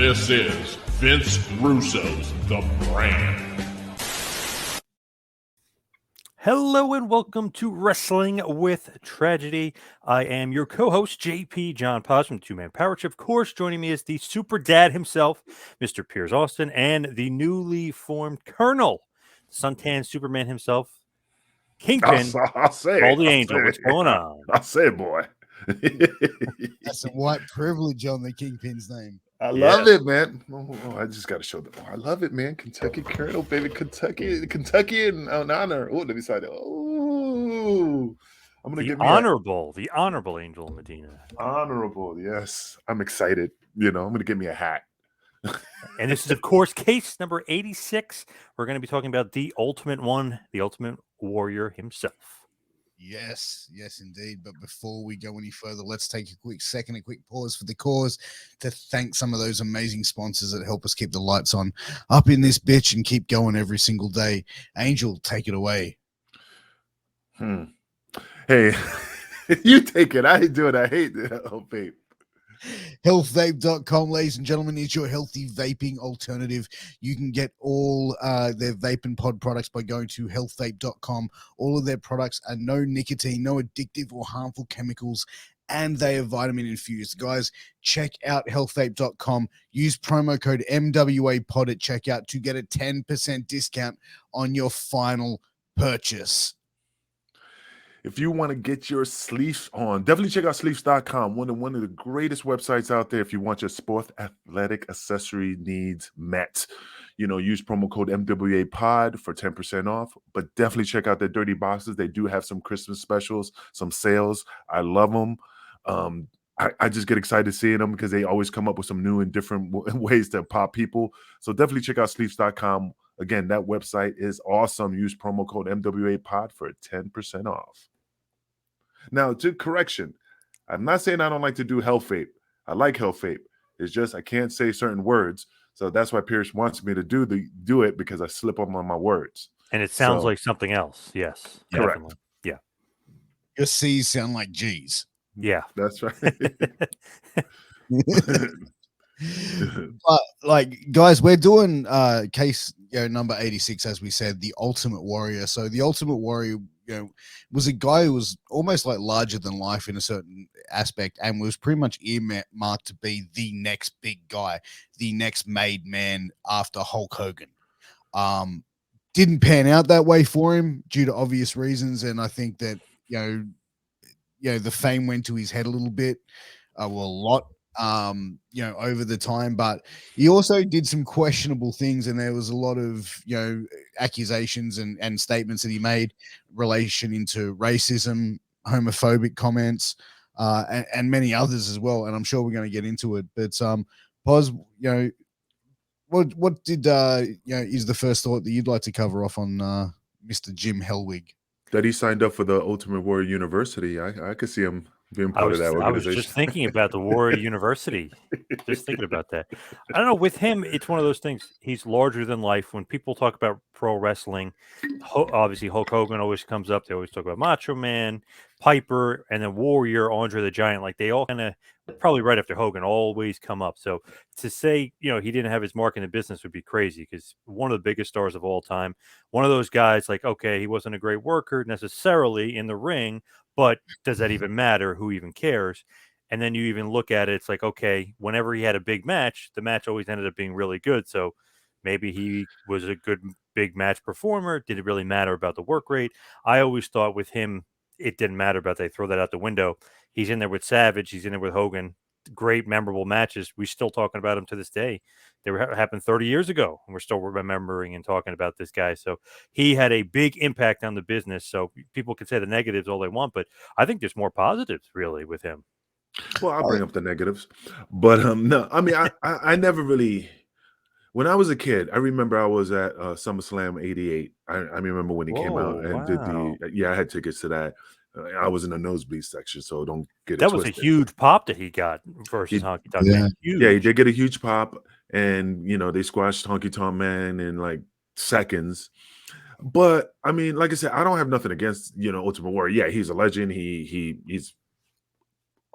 This is Vince Russo's The Brand. Hello and welcome to Wrestling with Tragedy. I am your co-host, JP John Paz from the Two-Man Power Trip. Of course, joining me is the super dad himself, Mr. Piers Austin, and the newly formed Colonel, Suntan Superman himself, Kingpin, I'll say Baldy it. Angel. What's going on? I'll say it, boy. That's a white privilege on the Kingpin's name. I love it, man. Oh, I just got to show them. I love it, man. Kentucky Colonel, baby. Kentucky in honor. Oh, let me say that. Oh, I'm going to get me the honorable Angel Medina. Honorable, yes. I'm excited. I'm going to get me a hat. And this is, of course, case number 86. We're going to be talking about the Ultimate One, the Ultimate Warrior himself. Yes, indeed. But before we go any further, let's take a quick pause for the cause to thank some of those amazing sponsors that help us keep the lights on up in this bitch and keep going every single day. Angel, take it away. Hey, you take it. I do it. I hate it. Oh, babe. Healthvape.com, ladies and gentlemen, is your healthy vaping alternative. You can get all their vape and pod products by going to healthvape.com. All of their products are no nicotine, no addictive or harmful chemicals, and they are vitamin infused. Guys, check out healthvape.com. Use promo code MWAPOD at checkout to get a 10% discount on your final purchase. If you want to get your sleeves on, definitely check out sleeves.com. One of the greatest websites out there if you want your sport athletic accessory needs met. Use promo code MWAPOD for 10% off, but definitely check out their dirty boxes. They do have some Christmas specials, some sales. I love them. I just get excited seeing them because they always come up with some new and different ways to pop people. So definitely check out sleeves.com. Again, that website is awesome. Use promo code MWAPOD for 10% off. Now, to correction, I'm not saying I don't like to do health vape. I like health vape. It's just I can't say certain words. So that's why Pierce wants me to do it because I slip up on my words. And it sounds like something else. Yes. Correct. Definitely. Yeah. Your C's sound like G's. Yeah. That's right. But guys, we're doing case number 86, as we said, the Ultimate Warrior. So the Ultimate Warrior was a guy who was almost like larger than life in a certain aspect and was pretty much earmarked to be the next big guy, the next made man after Hulk Hogan. Didn't pan out that way for him due to obvious reasons, and I think that the fame went to his head a little bit, a lot. Over the time, but he also did some questionable things, and there was a lot of accusations and statements that he made relation into racism, homophobic comments, and many others as well. And I'm sure we're going to get into it. But Paz, what did is the first thought that you'd like to cover off on Mr. Jim Hellwig? That he signed up for the Ultimate Warrior University. I could see him being part of that organization. I was just thinking about the Warrior University. Just thinking about that. I don't know. With him, it's one of those things. He's larger than life. When people talk about pro wrestling, obviously Hulk Hogan always comes up. They always talk about Macho Man, Piper, and then Warrior, Andre the Giant. Like they all kind of probably right after Hogan always come up. So to say, he didn't have his mark in the business would be crazy because one of the biggest stars of all time, one of those guys, like, okay, he wasn't a great worker necessarily in the ring, but does that even matter? Who even cares? And then you even look at it, it's like, okay, whenever he had a big match, the match always ended up being really good. So maybe he was a good big match performer. Did it really matter about the work rate? I always thought with him, it didn't matter about. They throw that out the window. He's in there with Savage. He's in there with Hogan. Great, memorable matches. We're still talking about him to this day. They happened 30 years ago, and we're still remembering and talking about this guy. So he had a big impact on the business. So people can say the negatives all they want, but I think there's more positives, really, with him. Well, I'll bring up the negatives. But no, I mean, I never really... When I was a kid, I remember I was at SummerSlam '88. I remember when he came out and did I had tickets to that. I was in the nosebleed section, so don't get it twisted. That was a huge pop that he got versus Honky Tonk Man. Huge. Yeah, he did get a huge pop, and they squashed Honky Tonk Man in like seconds. But I mean, like I said, I don't have nothing against Ultimate Warrior. Yeah, he's a legend. He's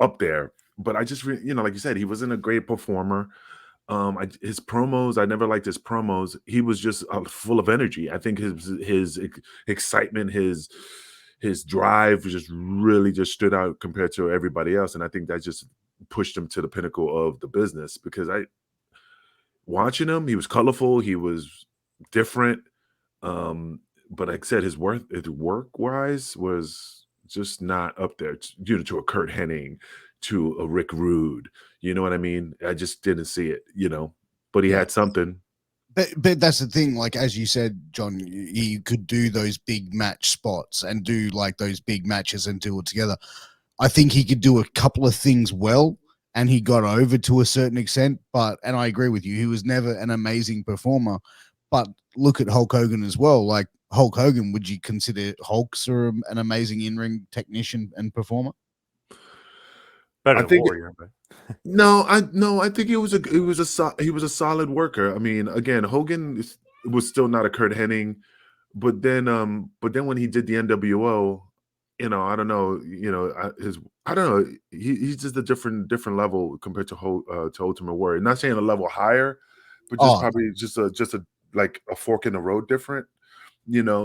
up there. But I just like you said, he wasn't a great performer. His promos, I never liked his promos. He was just full of energy. I think his excitement, his drive just really just stood out compared to everybody else, and I think that just pushed him to the pinnacle of the business. Because watching him, he was colorful, he was different. But like I said, his work wise was just not up there, to a Kurt Hennig, to a Rick Rude. You know what I mean? I just didn't see it, but he had something. But that's the thing, like as you said, John, he could do those big match spots and do like those big matches and do it together. I think he could do a couple of things well, and he got over to a certain extent. And I agree with you, he was never an amazing performer. But look at Hulk Hogan as well. Like Hulk Hogan, would you consider Hulkster an amazing in-ring technician and performer? Better I than think Warrior, but no, I think he was a solid worker. I mean, again, Hogan was still not a Kurt Hennig, but then when he did the NWO, I don't know, I don't know, he's just a different level compared to Ultimate Warrior. Not saying a level higher, but just probably just a like a fork in the road different,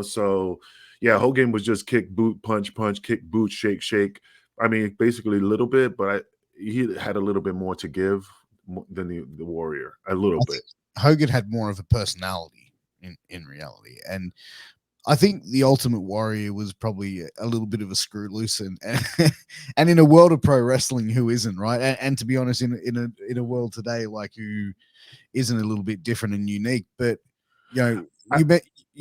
So yeah, Hogan was just kick, boot, punch, kick, boot, shake, shake. I mean, basically a little bit, but he had a little bit more to give than the Warrior, a little bit. Hogan had more of a personality in reality, and I think the Ultimate Warrior was probably a little bit of a screw loose, and and in a world of pro wrestling, who isn't, right? And to be honest, in a world today, like, who isn't a little bit different and unique? But you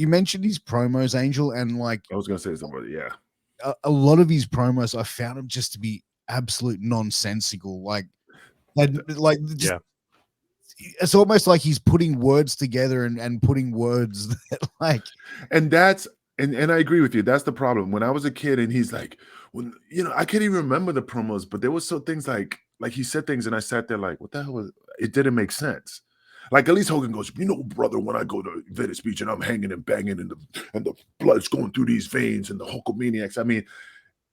mentioned his promos, Angel, and like I was gonna say somebody, yeah. A lot of his promos, I found them just to be absolute nonsensical. It's almost like he's putting words together and putting words that like. And that's and I agree with you. That's the problem. When I was a kid, and he's like, I can't even remember the promos, but there was so things like he said things, and I sat there like, what the hell was? It didn't make sense. Like at least Hogan goes, brother, when I go to Venice Beach and I'm hanging and banging and the blood's going through these veins and the Hulkamaniacs. I mean,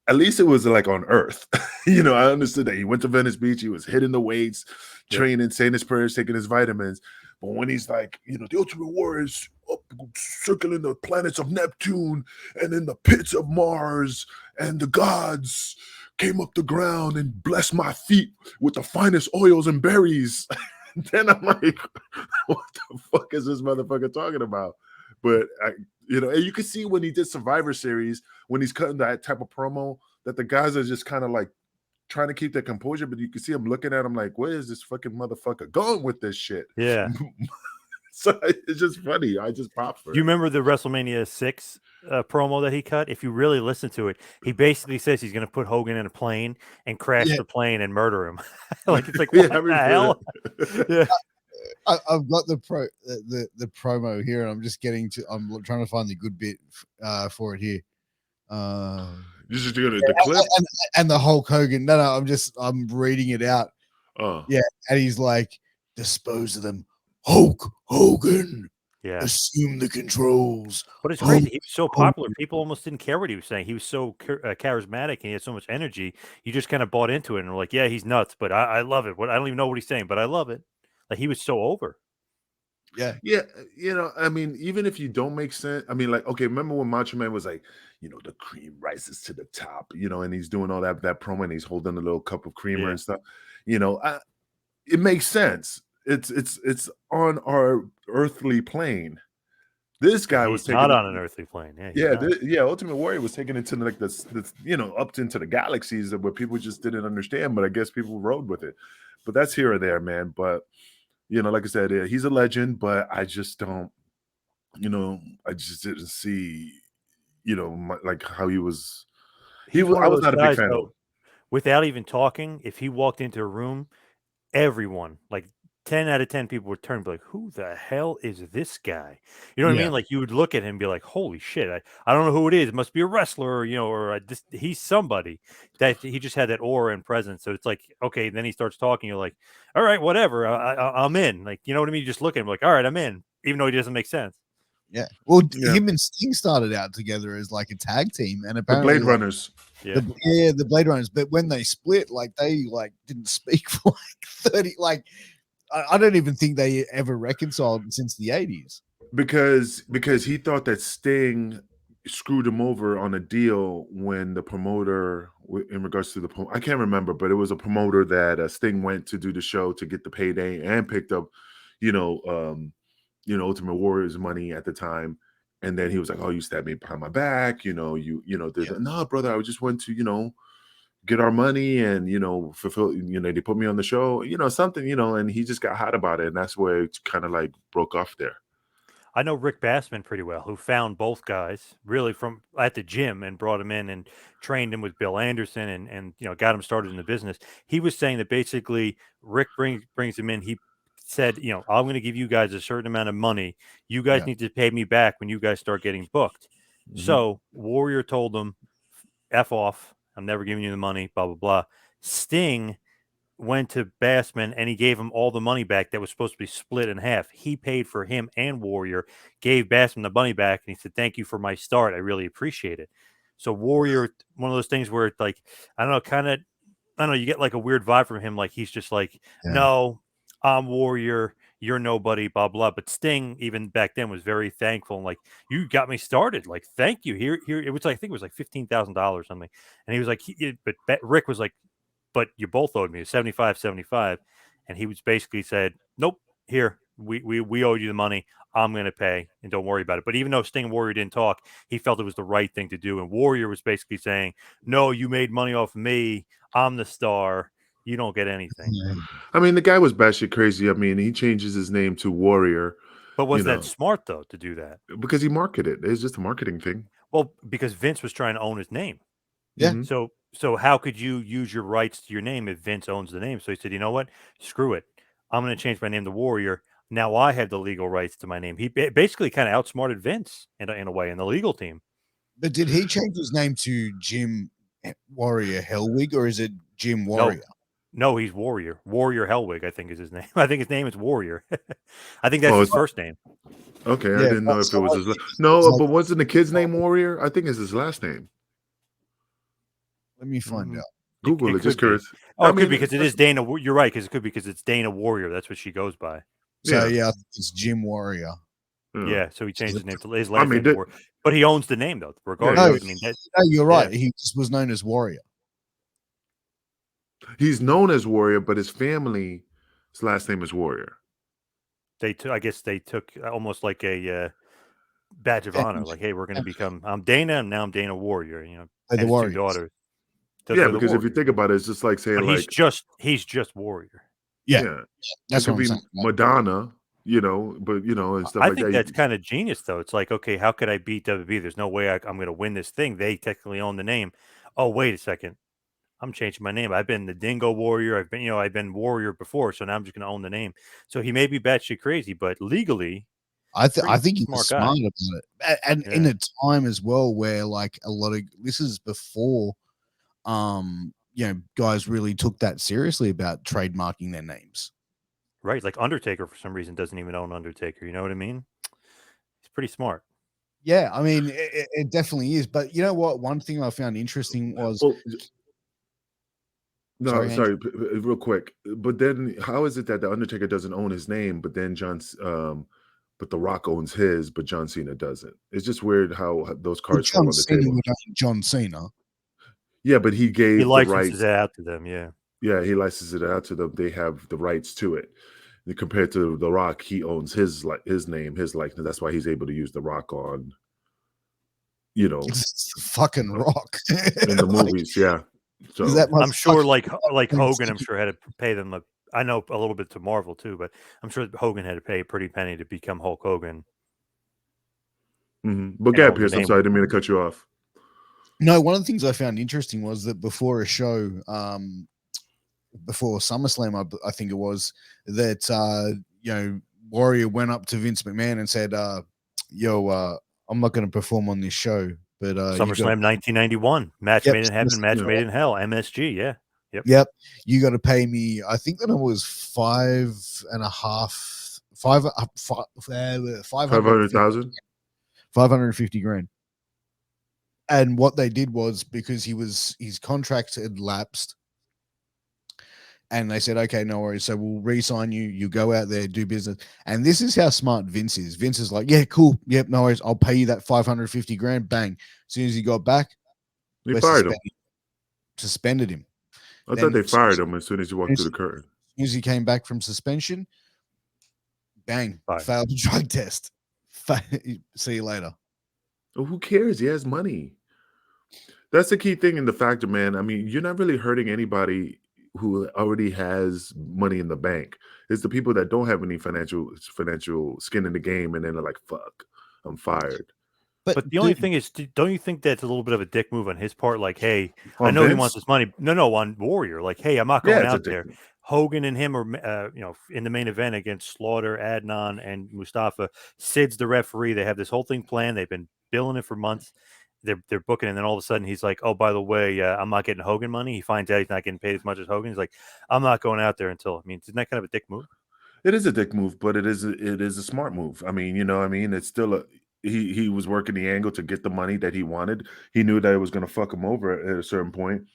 at least it was like on Earth. I understood that he went to Venice Beach, he was hitting the weights, training, saying his prayers, taking his vitamins. But when he's like, the Ultimate Warrior is up circling the planets of Neptune and in the pits of Mars, and the gods came up the ground and blessed my feet with the finest oils and berries. Then I'm like, what the fuck is this motherfucker talking about? But and you can see when he did Survivor Series, when he's cutting that type of promo, that the guys are just kind of like trying to keep their composure, but you can see him looking at him like, where is this fucking motherfucker going with this shit? Yeah. So it's just funny. I just popped for it. You remember the WrestleMania 6 promo that he cut? If you really listen to it, he basically says he's going to put Hogan in a plane and crash the plane and murder him. It's like, what the hell? Yeah. I've got the promo here, and I'm trying to find the good bit for it here. You just doing the clip and the Hulk Hogan. No, I'm reading it out. Yeah, and he's like, dispose of them, Hulk Hogan. Yeah, assume the controls. But it's crazy. He was so popular, people almost didn't care what he was saying. He was so charismatic, and he had so much energy. You just kind of bought into it, and were like, yeah, he's nuts, but I love it. I don't even know what he's saying, but I love it. Like, he was so over. Yeah. I mean, even if you don't make sense, I mean, like, okay, remember when Macho Man was like, the cream rises to the top, and he's doing all that promo, and he's holding a little cup of creamer and stuff. It makes sense. It's on our earthly plane. This guy was taking not on an earthly plane. Yeah, Ultimate Warrior was taking it to like this, up into the galaxies where people just didn't understand, but I guess people rode with it. But that's here or there, man. But like I said, he's a legend, but I just don't, I just didn't see, like how he was. I was not a big fan of. Without even talking, if he walked into a room, everyone, like 10 out of 10 people would turn and be like, who the hell is this guy? You know what I mean? Like, you would look at him and be like, holy shit, I don't know who it is. It must be a wrestler, or he's somebody. That he just had that aura and presence. So it's like, okay, then he starts talking. You're like, all right, whatever. I'm in. Like, you know what I mean? You just look at him like, all right, I'm in, even though he doesn't make sense. Yeah. Well, him and Sting started out together as like a tag team, and apparently the Blade Runners. The Blade Runners. But when they split, like they didn't speak for like 30. Like I don't even think they ever reconciled since the 80s. because he thought that Sting screwed him over on a deal when the promoter, in regards to I can't remember, but it was a promoter that Sting went to do the show to get the payday and picked up, Ultimate Warrior's money at the time. And then he was like, "Oh, you stabbed me behind my back, no, brother, I just went to, get our money and, fulfill, they put me on the show, something, and he just got hot about it. And that's where it kind of like broke off there. I know Rick Bassman pretty well, who found both guys really from at the gym and brought him in and trained him with Bill Anderson and got him started in the business. He was saying that basically Rick brings him in. He said, I'm going to give you guys a certain amount of money. You guys need to pay me back when you guys start getting booked. Mhm. So Warrior told him, F off. I'm never giving you the money, blah, blah, blah. Sting went to Bassman and he gave him all the money back that was supposed to be split in half. He paid for him and Warrior, gave Bassman the money back, and he said, "Thank you for my start. I really appreciate it." So Warrior, one of those things where it's like, I don't know, you get like a weird vibe from him. Like he's just like, no, I'm Warrior, you're nobody, blah, blah. But Sting, even back then, was very thankful and like, you got me started. Like, thank you. Here, it was, I think it was like $15,000 or something. And he was like, but Rick was like, but you both owed me 75. And he was basically said, nope, here, we owed you the money. I'm going to pay and don't worry about it. But even though Sting and Warrior didn't talk, he felt it was the right thing to do. And Warrior was basically saying, no, you made money off of me. I'm the star. You don't get anything. I mean, the guy was batshit crazy. I mean, he changes his name to Warrior. But was that smart, though, to do that? Because he marketed it. It's just a marketing thing. Well, because Vince was trying to own his name. Yeah. Mhm. So how could you use your rights to your name if Vince owns the name? So he said, you know what? Screw it. I'm going to change my name to Warrior. Now I have the legal rights to my name. He basically kind of outsmarted Vince in a way in the legal team. But did he change his name to Jim Warrior Hellwig, or is it Jim Warrior? No, he's Warrior. Warrior Hellwig, I think, is his name. I think his name is Warrior. I think that's his first name. Okay, I didn't know if it was his No, but wasn't the kid's name Warrior? I think it's his last name. Let me find out. Google it, just curious. Oh, it could be because it is Dana. You're right, because it could be because it's Dana Warrior. That's what she goes by. So I think it's Jim Warrior. Yeah, so he changed his name to his last name. But he owns the name, though, No, regardless. you're right. He just was known as Warrior. He's known as Warrior, but his family's last name is Warrior. I guess they took almost like a badge of honor. Like, hey, we're going to become. I'm Dana, and now I'm Dana Warrior. And the his Warriors. two daughters. Yeah, because if you think about it, it's just like saying, but he's just Warrior. Yeah, that's it what could I'm be saying. Madonna, but and stuff I like think that. that's kind of genius, though. It's like, okay, how could I beat WWE? There's no way I'm going to win this thing. They technically own the name. Oh, wait a second. I'm changing my name. I've been the Dingo Warrior. I've been Warrior before, so now I'm just going to own the name. So he may be batshit crazy, but legally, I think he was smart about it, and in a time as well where like a lot of this is before, guys really took that seriously about trademarking their names. Right, like Undertaker for some reason doesn't even own Undertaker. You know what I mean? He's pretty smart. Yeah, I mean it definitely is. But you know what? One thing I found interesting was. No, sorry, real quick. But then, how is it that the Undertaker doesn't own his name, but then but The Rock owns his, but John Cena doesn't? It's just weird how those cards fall on the table. John Cena. Yeah, but he gave the rights it out to them. Yeah, he licenses it out to them. They have the rights to it. And compared to The Rock, he owns his name, his likeness. That's why he's able to use The Rock on, it's fucking Rock in the movies. Yeah. So I'm sure, like Hogan, I'm sure had to pay them. I know a little bit to Marvel too, but I'm sure Hogan had to pay a pretty penny to become Hulk Hogan. But Gab Pierce, I'm sorry, I didn't mean to cut you off. No, one of the things I found interesting was that before a show, before SummerSlam, I think it was, that Warrior went up to Vince McMahon and said, I'm not going to perform on this show. But SummerSlam 1991, match made in heaven, match made in hell, MSG, yeah. Yep. You got to pay me. I think that it was 500,000, 550 grand. And what they did was because his contract had lapsed, And they said, okay, no worries. So we'll re-sign you. You go out there, do business. And this is how smart Vince is. Vince is like, yeah, cool. Yep, no worries. I'll pay you that 550 grand. Bang. As soon as he got back, They we're fired him. suspended him. I Then thought they as soon fired him as soon as he walked through the curtain. As soon as he came back from suspension, bang, Fired. failed the drug test. See you later. Oh, who cares? He has money. That's the key thing in the factor, man. I mean, you're not really hurting anybody who already has money in the bank. It's the people that don't have any financial skin in the game, and then they're like, "Fuck, I'm fired." But the only thing is, don't you think that's a little bit of a dick move on his part? Like, hey, I On know he Vince? wants his money. No, on Warrior. Like, hey, I'm not Yeah, going it's a out dick there. move. Hogan and him are, in the main event against Slaughter, Adnan, and Mustafa. Sid's the referee. They have this whole thing planned. They've been billing it for months. They're booking, and then all of a sudden he's like, "Oh, by the way, I'm not getting Hogan money." He finds out he's not getting paid as much as Hogan. He's like, "I'm not going out there until." I mean, isn't that kind of a dick move? It is a dick move, but it is a smart move. I mean, it's still he was working the angle to get the money that he wanted. He knew that it was going to fuck him over at a certain point.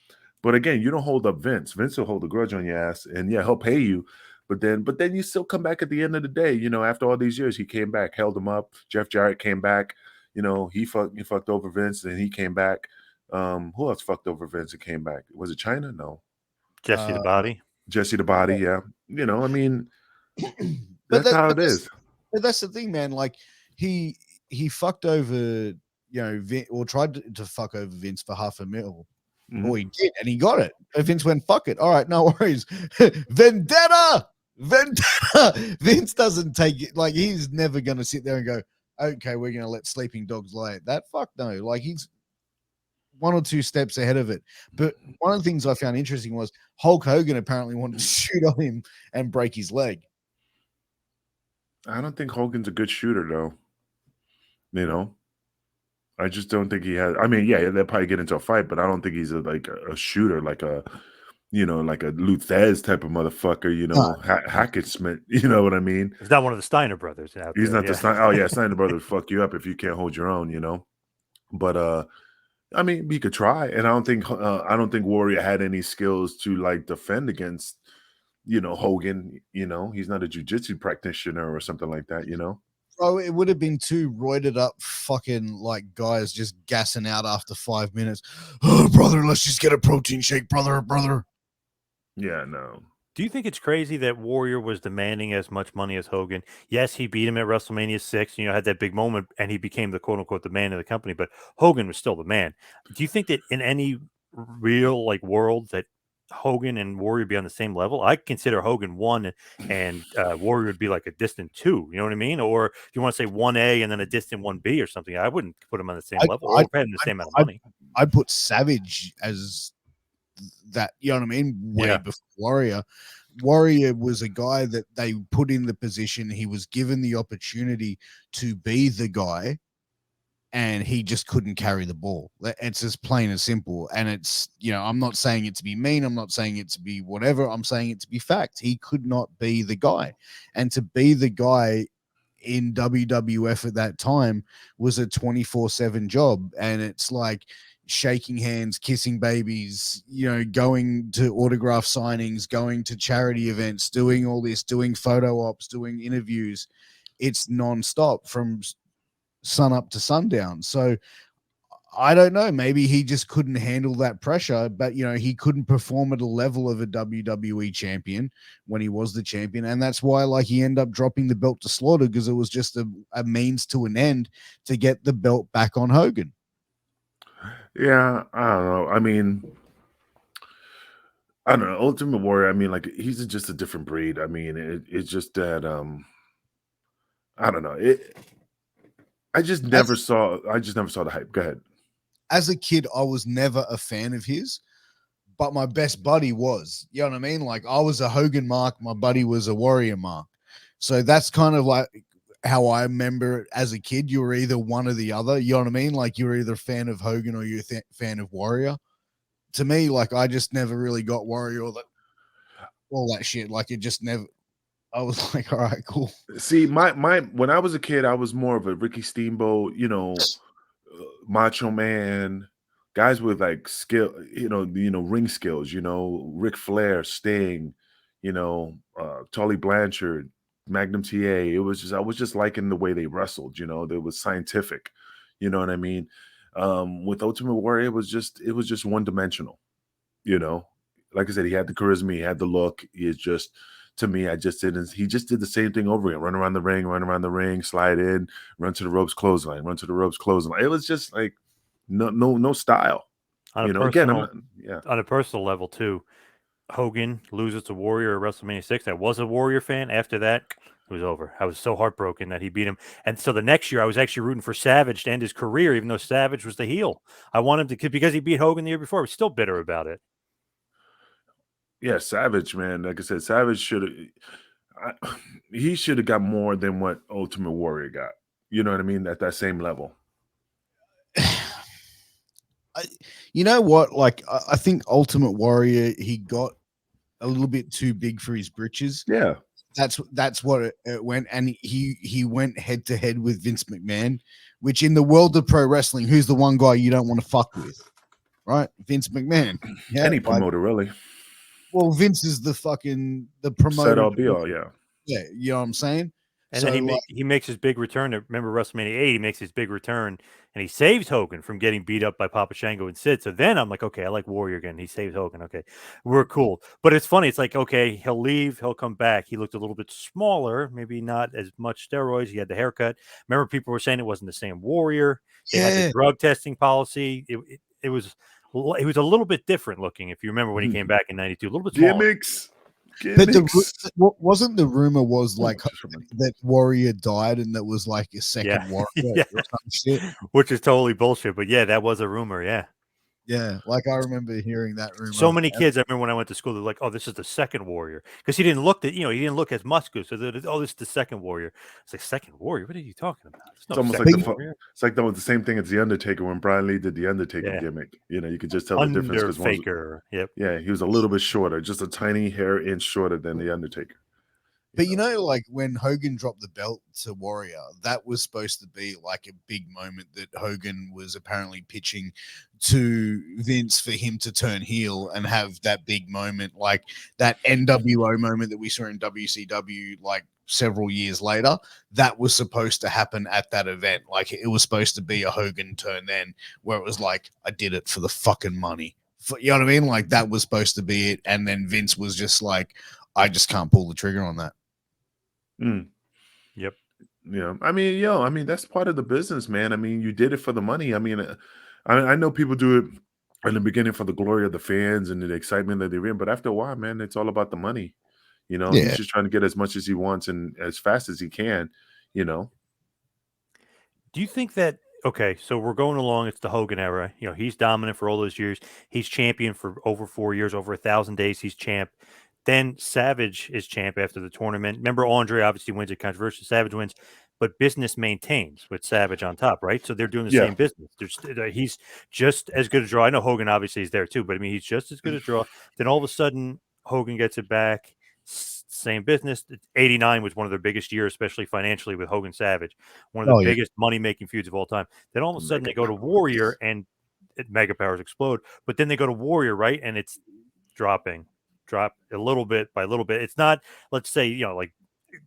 But again, you don't hold up Vince. Vince will hold a grudge on your ass, and yeah, he'll pay you. But then you still come back at the end of the day. After all these years, he came back, held him up. Jeff Jarrett came back. He fucked over Vince, and he came back. Who else fucked over Vince and came back? Was it China? No, Jesse the Body. Jesse the Body. Yeah, I mean, But that's how it is. But that's the thing, man. Like he fucked over, or tried to fuck over Vince for $500,000. Mhm. Or he did, and he got it. And Vince went, fuck it. All right, no worries. Vendetta. Vince doesn't take it. Like, he's never going to sit there and go, okay, we're going to let sleeping dogs lie at that. Fuck no. Like, he's one or two steps ahead of it. But one of the things I found interesting was Hulk Hogan apparently wanted to shoot on him and break his leg. I don't think Hogan's a good shooter, though. I just don't think he has. I mean, yeah, they'll probably get into a fight, but I don't think he's a shooter, like a Luthez type of motherfucker. Hackett Smith. You know what I mean? He's not one of the Steiner brothers out He's there. not the Steiner. Oh yeah, Steiner brother would fuck you up if you can't hold your own. But I mean, he could try, and I don't think Warrior had any skills to like defend against Hogan. He's not a jiu-jitsu practitioner or something like that. Bro, it would have been two roided up fucking like guys just gassing out after 5 minutes. Oh, brother, let's just get a protein shake, brother. Yeah, no. Do you think it's crazy that Warrior was demanding as much money as Hogan? Yes, he beat him at WrestleMania 6, had that big moment, and he became the quote-unquote the man of the company, but Hogan was still the man. Do you think that in any real world that Hogan and Warrior be on the same level? I consider Hogan 1 and Warrior would be like a distant 2, you know what I mean? Or if you want to say 1A and then a distant 1B or something, I wouldn't put him on the same level or pay him the same amount of money. I'd put Savage as that, you know what I mean? Way before Warrior. Warrior was a guy that they put in the position. He was given the opportunity to be the guy, and he just couldn't carry the ball. It's as plain as simple. And it's, I'm not saying it to be mean. I'm not saying it to be whatever. I'm saying it to be fact. He could not be the guy. And to be the guy in WWF at that time was a 24/7 job. And it's like shaking hands, kissing babies, going to autograph signings, going to charity events, doing all this, doing photo ops, doing interviews. It's nonstop from sun up to sundown. So I don't know. Maybe he just couldn't handle that pressure, but he couldn't perform at a level of a WWE champion when he was the champion. And that's why he ended up dropping the belt to Slaughter, because it was just a means to an end to get the belt back on Hogan. Yeah, I don't know. I mean, I don't know. Ultimate Warrior, I mean, he's just a different breed. I mean, it's just that I don't know. I just never saw the hype. Go ahead. As a kid, I was never a fan of his, but my best buddy was. You know what I mean? Like, I was a Hogan mark, my buddy was a Warrior mark. So that's kind of like how I remember it as a kid. You were either one or the other. You know what I mean? Like, you were either a fan of Hogan or you're a fan of Warrior. To me, I just never really got Warrior or all that shit. Like, it just never. I was like, all right, cool. See, my when I was a kid, I was more of a Ricky Steamboat, Macho Man, guys with skill, ring skills, Ric Flair, Sting, Tully Blanchard, Magnum TA. I was just liking the way they wrestled. There was scientific. You know what I mean? With Ultimate Warrior, it was just one dimensional. Like I said, he had the charisma, he had the look. To me, he just did the same thing over again. Run around the ring, slide in, run to the ropes, clothesline, run to the ropes, clothesline. It was just like no style. On a Again, personal, on a personal level too. Hogan loses to Warrior at WrestleMania 6. I was a Warrior fan. After that, it was over. I was so heartbroken that he beat him. And so the next year, I was actually rooting for Savage to end his career, even though Savage was the heel. I want him to, because he beat Hogan the year before. I was still bitter about it. Yeah, Savage, man. Like I said, Savage he should have got more than what Ultimate Warrior got. You know what I mean? At that same level. You know what? Like, I think Ultimate Warrior, he got a little bit too big for his britches. Yeah. That's what it went. And he went head to head with Vince McMahon, which in the world of pro wrestling, who's the one guy you don't want to fuck with? Right? Vince McMahon. Yeah, Any promoter, really. Well, Vince is the promoter. Set all be all, yeah. Yeah, you know what I'm saying? And then he makes his big return. Remember WrestleMania 8, he makes his big return and he saves Hogan from getting beat up by Papa Shango and Sid. So then I'm like, okay, I like Warrior again. He saves Hogan. Okay, we're cool. But it's funny. It's like, okay, he'll leave. He'll come back. He looked a little bit smaller, maybe not as much steroids. He had the haircut. Remember, people were saying it wasn't the same Warrior. They had the drug testing policy. It was a little bit different looking. If you remember when he came back in '92, a little bit smaller. Gimmicks. But wasn't the rumor was like that Warrior died and that was like a second Warrior or some shit, which is totally bullshit. But yeah, that was a rumor. Yeah, like I remember hearing that rumor. So many kids. I remember when I went to school, they're like, "Oh, this is the second Warrior," because he didn't look he didn't look as muscular. So this is the second Warrior. It's like, second Warrior? What are you talking about? It's almost like the same thing as the Undertaker when Brian Lee did the Undertaker gimmick. You could just tell the difference because he was a little bit shorter, just a tiny hair inch shorter than the Undertaker. But like when Hogan dropped the belt to Warrior, that was supposed to be like a big moment that Hogan was apparently pitching to Vince for him to turn heel and have that big moment, like that NWO moment that we saw in WCW like several years later. That was supposed to happen at that event. Like it was supposed to be a Hogan turn then, where it was like, I did it for the fucking money. You know what I mean? Like that was supposed to be it. And then Vince was just like, I just can't pull the trigger on that. Yep. Yeah. I mean, that's part of the business, man. I mean, you did it for the money. I mean, I know people do it in the beginning for the glory of the fans and the excitement that they're in, but after a while, man, it's all about the money. He's just trying to get as much as he wants and as fast as he can, Do you think that, okay, so we're going along, it's the Hogan era. He's dominant for all those years. He's champion for over 4 years, over 1,000 days. He's champ. Then Savage is champ after the tournament. Remember, Andre obviously wins a controversial. Savage wins, but business maintains with Savage on top, right? So they're doing the same business. He's just as good a draw. I know Hogan obviously is there too, but I mean, he's just as good a draw. Then all of a sudden, Hogan gets it back. Same business. '89 was one of their biggest years, especially financially with Hogan Savage, one of the biggest money-making feuds of all time. Then all of a sudden they go to Warrior and mega powers explode. But then they go to Warrior, right? And it's drop a little bit by little bit. It's not, let's say, like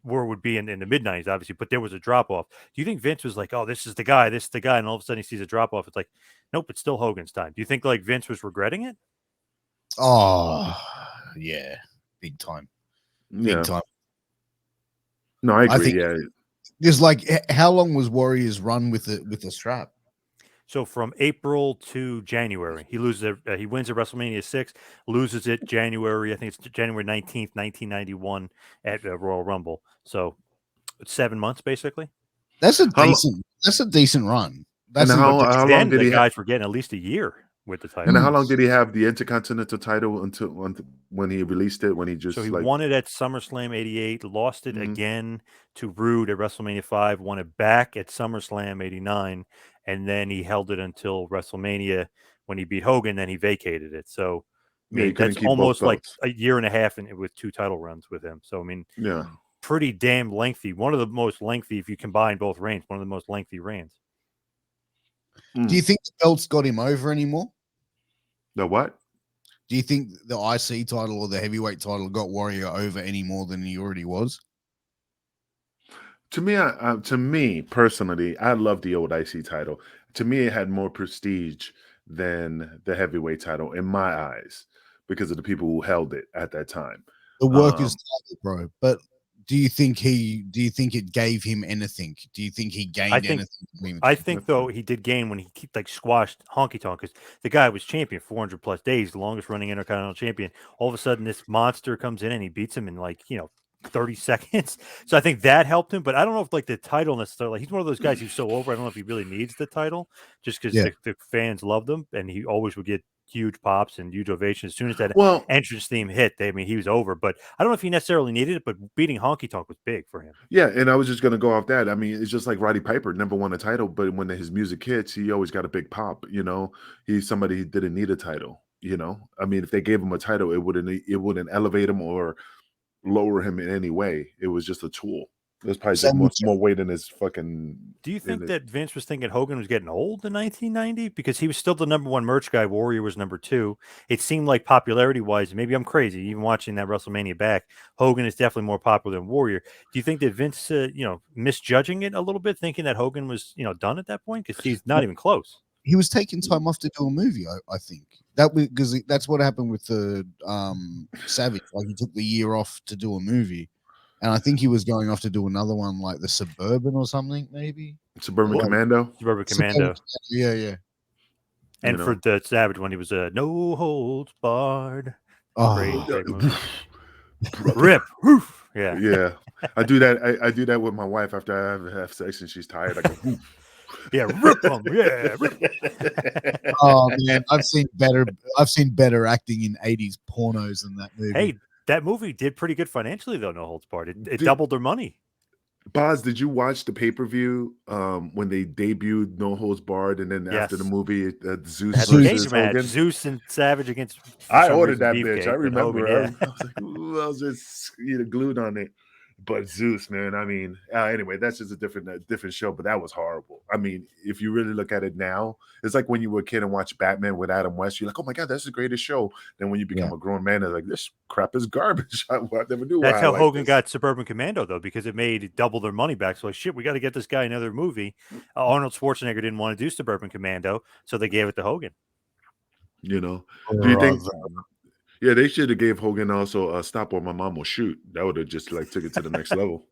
where it would be in the mid-90s, obviously, but there was a drop-off. Do you think Vince was like, oh, this is the guy, and all of a sudden he sees a drop-off? It's like, nope, it's still Hogan's time. Do you think like Vince was regretting it? Oh, yeah. Big time. Big time. No, I agree. There's like, how long was Warrior's run with the strap? So from April to January, he loses it. He wins at WrestleMania 6, loses it January. I think it's January 19th, 1991 at Royal Rumble. So it's 7 months basically. That's a decent run. That's how long did the guys were getting at least a year with the title. And how long did he have the Intercontinental title until when he released it? When he just won it at SummerSlam '88, lost it again to Rude at WrestleMania 5, won it back at SummerSlam '89, and then he held it until WrestleMania when he beat Hogan. Then he vacated it. So I mean, that's almost like a year and a half with 2 title runs with him. So I mean, pretty damn lengthy. One of the most lengthy, if you combine both reigns, one of the most lengthy reigns. Do you think the belts got him over anymore? The what? Do you think the IC title or the heavyweight title got Warrior over any more than he already was? To me, to me personally, I love the old IC title. To me, it had more prestige than the heavyweight title in my eyes because of the people who held it at that time. The workers' Um, title, bro. But do you think it gave him anything? Do you think he I gained think anything between the I two? think though he did gain when he like squashed Honky Tonk because the guy was champion 400 plus days, the longest running Intercontinental champion. All of a sudden, this monster comes in and he beats him in like 30 seconds. So I think that helped him. But I don't know if like the title necessarily. He's one of those guys who's so over. I don't know if he really needs the title just because Yeah. the fans loved him and he always would get huge pops and huge ovations as soon as that well, entrance theme hit. I mean, he was over. But I don't know if he necessarily needed it. But beating Honky Tonk was big for him. yeah, and I was just gonna go off that. I mean, it's just like Roddy Piper never won a title, but when his music hits, he always got a big pop. He's somebody who didn't need a title. I mean, if they gave him a title, it wouldn't elevate him or lower him in any way. It was just a tool. There's probably just Same more, with more weight in his fucking. Do you in think it. that Vince was thinking Hogan was getting old in 1990? Because he was still the number one merch guy. Warrior was number two. It seemed like popularity wise, maybe I'm crazy, even watching that WrestleMania back, Hogan is definitely more popular than Warrior. Do you think that Vince, misjudging it a little bit, thinking that Hogan was, done at that point? Because he's not even close. He was taking time off to do a movie. I think because that's what happened with the Savage. Like he took the year off to do a movie, and I think he was going off to do another one, like the Suburban or something, maybe. Suburban Well, Commando. Suburban Commando. Yeah. And for the Savage one, he was a No Holds Barred. Oh, Great movie. Rip. Roof. Yeah. Yeah, I do that. I do that with my wife after I have sex and she's tired. I go, "Oof." Yeah, rip them. Yeah, rip 'em. Oh man, I've seen better acting in 80s pornos than that movie. Hey, that movie did pretty good financially, though. No Holds Barred. It doubled their money. Boz, did you watch the pay-per-view when they debuted No Holds Barred, and then after the Yes. movie, Zeus Had the versus cage match. Hogan? Zeus and Savage against. for I some ordered reason, that bitch. I Beefcake, and remember. Hogan, I was like, ooh, I was just glued on it. But Zeus, man. I mean, anyway, that's just a different show. But that was horrible. I mean, if you really look at it now, it's like when you were a kid and watched Batman with Adam West. You're like, oh my god, that's the greatest show. Then when you become a grown man, it's like this crap is garbage. I never knew. That's I how like Hogan this. got Suburban Commando, though, because it made double their money back. So, like, shit, we got to get this guy another movie. Arnold Schwarzenegger didn't want to do Suburban Commando, so they gave it to Hogan. Do you think? Yeah, they should have gave Hogan also a Stop or My Mom Will Shoot. That would have just like took it to the next level.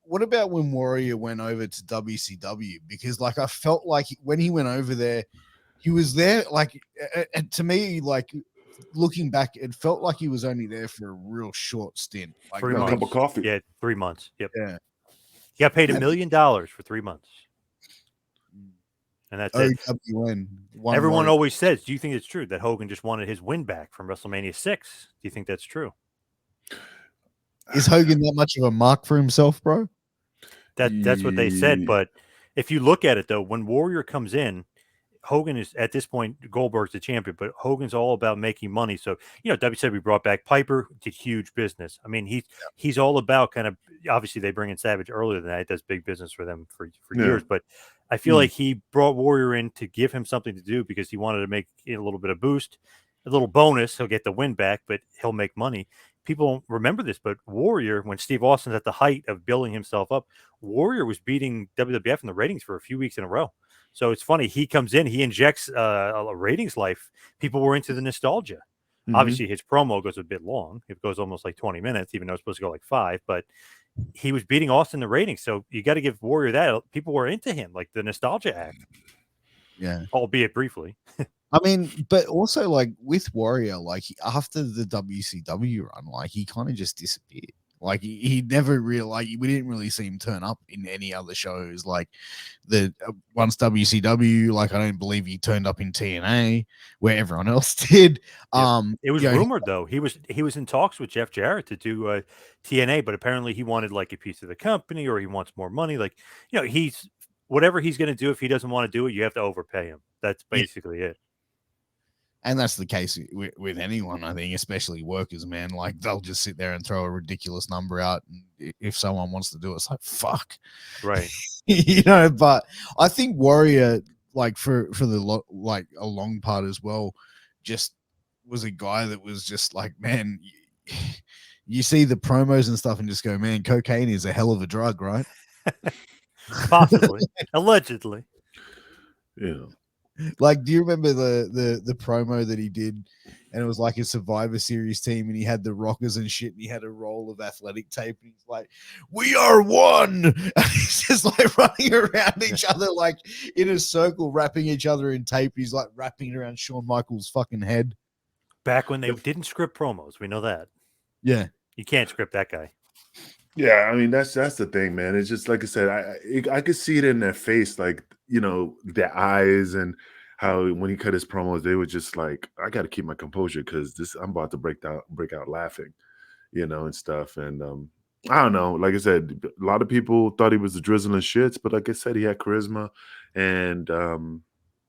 What about when Warrior went over to WCW? Because like I felt like when he went over there, he was there like to me, like looking back, it felt like he was only there for a real short stint. Like 3 months. cup of coffee. Yeah, 3 months. Yep. Yeah. He got paid $1 million for 3 months. And that's it. OWN. Everyone always says, do you think it's true that Hogan just wanted his win back from WrestleMania 6? Do you think that's true? Is Hogan that much of a mark for himself, bro? That's what they said. But if you look at it, though, when Warrior comes in, Hogan is at this point, Goldberg's the champion, but Hogan's all about making money. So, WCW brought back Piper, did huge business. I mean, he's all about kind of, obviously they bring in Savage earlier than that. It does big business for them for years. But I feel like he brought Warrior in to give him something to do because he wanted to make a little bit of boost, a little bonus. He'll get the win back, but he'll make money. People don't remember this, but Warrior, when Steve Austin's at the height of building himself up, Warrior was beating WWF in the ratings for a few weeks in a row. So it's funny. He comes in, he injects a ratings life. People were into the nostalgia. Obviously, his promo goes a bit long. It goes almost like 20 minutes, even though it's supposed to go like 5. But he was beating Austin in the ratings. So you got to give Warrior that. People were into him, like the nostalgia act. Yeah. Albeit briefly. I mean, but also like with Warrior, like after the WCW run, like he kind of just disappeared. Like he never really, like we didn't really see him turn up in any other shows. Like the once WCW, like I don't believe he turned up in TNA where everyone else did. It was rumored though. He was in talks with Jeff Jarrett to do TNA, but apparently he wanted like a piece of the company or he wants more money. Like he's whatever he's going to do. If he doesn't want to do it, you have to overpay him. That's basically it. And that's the case with anyone, I think, especially workers, man. Like they'll just sit there and throw a ridiculous number out. And if someone wants to do it, it's like, fuck. Right. But I think Warrior, like for the like a long part as well, just was a guy that was just like, man, you see the promos and stuff and just go, man, cocaine is a hell of a drug, right? Possibly, allegedly. Yeah. Like, do you remember the promo that he did? And it was like a Survivor Series team, and he had the rockers and shit, and he had a roll of athletic tape, and he's like, "We are one." And he's just like running around each other, like in a circle, wrapping each other in tape. He's like wrapping it around Shawn Michaels' fucking head. Back when they didn't script promos, we know that. Yeah, You can't script that guy. Yeah, I mean that's the thing, man. It's just like I said, I could see it in their face, like their eyes, and how when he cut his promos, they were just like, I got to keep my composure because I'm about to break out laughing, and stuff. And I don't know, like I said, a lot of people thought he was the drizzling shits, but like I said, he had charisma, and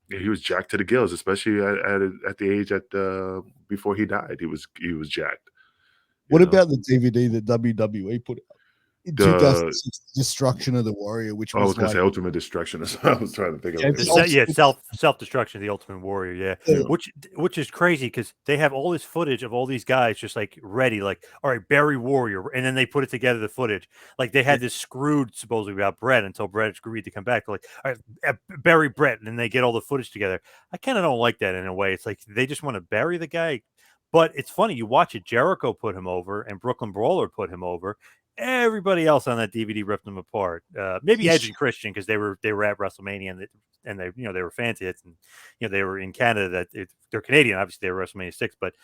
yeah, he was jacked to the gills, especially at the age before he died. He was jacked. What know? about the DVD that WWE put out in The 2006, Destruction of the Warrior, which I was was gonna like, say Ultimate Destruction. That's what I was trying to think of. Yeah, it. it's self destruction of the Ultimate Warrior. Yeah, Yeah. which is crazy because they have all this footage of all these guys just like ready, like, all right, Barry Warrior, and then they put it together, the footage. Like they had this screwed supposedly about Brett until Brett agreed to come back. They're like, all right, bury Brett, and then they get all the footage together. I kind of don't like that in a way. It's like they just want to bury the guy. But it's funny, you watch it. Jericho put him over, and Brooklyn Brawler put him over. Everybody else on that DVD ripped them apart. Maybe Edge and Christian because they were at WrestleMania and they they were fans hits, and they were in Canada. They're Canadian, obviously they were WrestleMania 6. But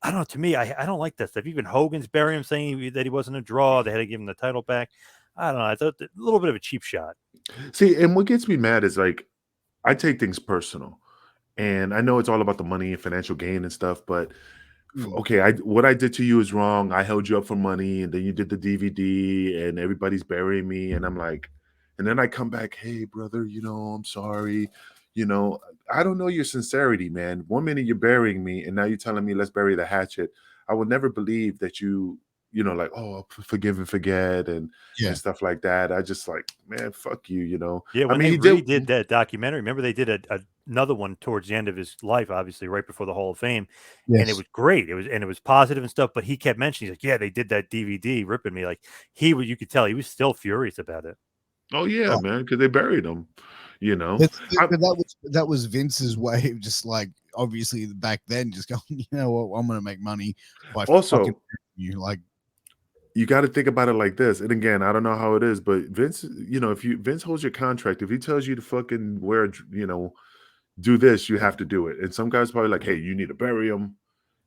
I don't know. To me, I don't like that stuff. Even Hogan's burying him, saying that he wasn't a draw. They had to give him the title back. I don't know. I thought a little bit of a cheap shot. See, and what gets me mad is like I take things personal, and I know it's all about the money and financial gain and stuff, but okay, what I did to you is wrong. I held you up for money, and then you did the DVD, and everybody's burying me, and I'm like, and then I come back, hey brother, I'm sorry. I don't know your sincerity, man. One minute you're burying me, and now you're telling me let's bury the hatchet. I would never believe that like, oh, forgive and forget, and stuff like that. I just like, man, fuck you. Yeah, when I mean, they redid that documentary, remember they did another one towards the end of his life, obviously right before the Hall of Fame, and it was great. It was positive and stuff. But he kept mentioning, he's like, yeah, they did that DVD ripping me. Like you could tell he was still furious about it. Oh yeah, man, because they buried him. But that was Vince's way of just like, obviously back then, just going, you know what, I'm gonna make money by fucking you. Like, you got to think about it like this. And again, I don't know how it is, but Vince, if Vince holds your contract, if he tells you to fucking do this, you have to do it. And some guys probably like, hey, you need to bury him.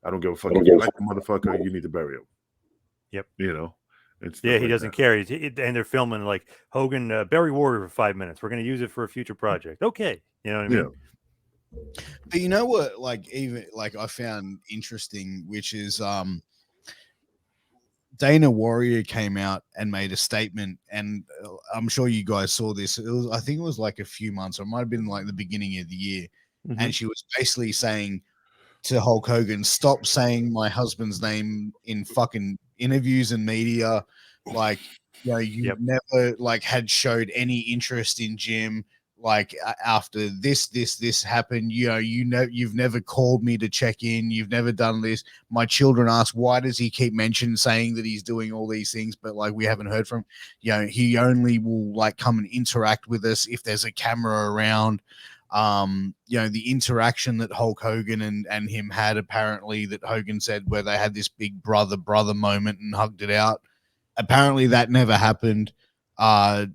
I don't give a fuck if you like the motherfucker. You need to bury him. Yep. Yeah, he doesn't care. And they're filming like Hogan, Barry Warrior for 5 minutes. We're going to use it for a future project. Okay. You know what I mean? But you know what, like, even like I found interesting, which is Dana Warrior came out and made a statement, and I'm sure you guys saw this. I think it was like a few months, or it might have been like the beginning of the year. And she was basically saying to Hulk Hogan, stop saying my husband's name in fucking interviews and media. Like, you never like had showed any interest in Jim. Like after this happened, you've never called me to check in. You've never done this. My children ask, why does he keep saying that he's doing all these things, but like we haven't heard from him. He only will like come and interact with us if there's a camera around. The interaction that Hulk Hogan and him had, apparently, that Hogan said where they had this big brother moment and hugged it out. Apparently that never happened. Like,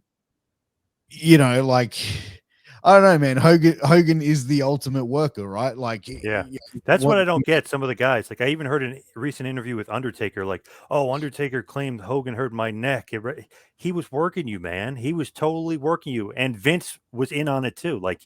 I don't know, man. Hogan is the ultimate worker, right? Like, that's what I don't get. Some of the guys, like I even heard a recent interview with Undertaker, like, oh, Undertaker claimed Hogan hurt my neck. He was working you, man. He was totally working you, and Vince was in on it too. Like,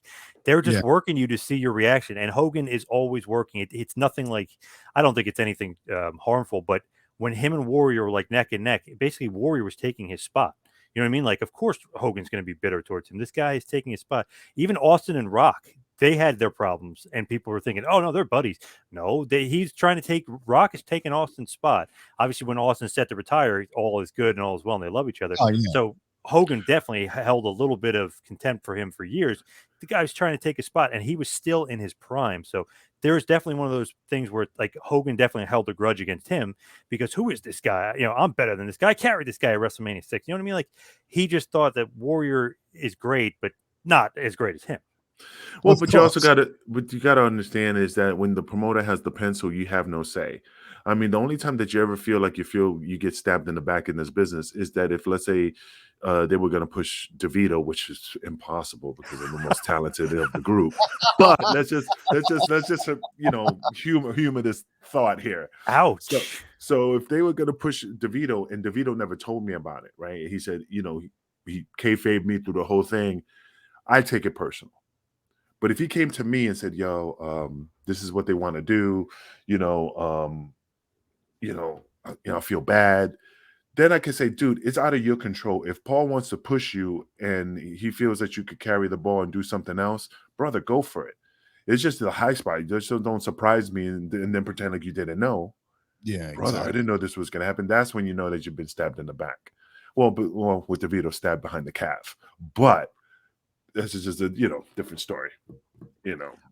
they're just working you to see your reaction. And Hogan is always working. It's nothing like, I don't think it's anything harmful, but when him and Warrior were like neck and neck, basically Warrior was taking his spot. You know what I mean? Like, of course, Hogan's going to be bitter towards him. This guy is taking his spot. Even Austin and Rock, they had their problems, and people were thinking, oh, no, they're buddies. No, he's trying to take – Rock is taking Austin's spot. Obviously, when Austin's set to retire, all is good and all is well, and they love each other. Oh, yeah. So Hogan definitely held a little bit of contempt for him for years. The guy was trying to take a spot, and he was still in his prime. So there's definitely one of those things where like Hogan definitely held a grudge against him because who is this guy? You know, I'm better than this guy. I carried this guy at WrestleMania 6. You know what I mean? Like he just thought that Warrior is great, but not as great as him. Well, Of but you also course. got to understand is that when the promoter has the pencil, you have no say. I mean, the only time that you ever feel like you get stabbed in the back in this business is that if, let's say, they were going to push DeVito, which is impossible because they're the most talented of the group. But let's just humor this thought here. Ouch. So if they were going to push DeVito, and DeVito never told me about it, right? He said, he kayfabed me through the whole thing. I take it personal. But if he came to me and said, "Yo, this is what they want to do," I feel bad. Then I can say, "Dude, it's out of your control. If Paul wants to push you and he feels that you could carry the ball and do something else, brother, go for it. It's just the high spot. Just don't surprise me and then pretend like you didn't know, Yeah, brother. I didn't know this was going to happen." That's when you know that you've been stabbed in the back. Well, with DeVito stabbed behind the calf, but this is just a different story,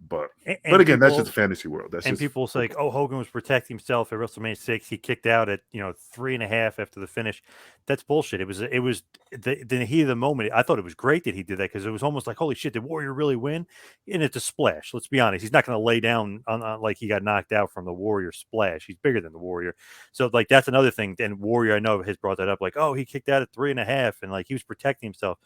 but And again, that's people- just a fantasy world. That's and just people say, like, "Oh, Hogan was protecting himself at WrestleMania 6. He kicked out at 3.5 after the finish." That's bullshit. It was the heat of the moment. I thought it was great that he did that because it was almost like, holy shit, did Warrior really win? And it's a splash. Let's be honest. He's not going to lay down on like he got knocked out from the Warrior splash. He's bigger than the Warrior. So like that's another thing. And Warrior, I know, has brought that up. Like, oh, he kicked out at 3.5, and like he was protecting himself.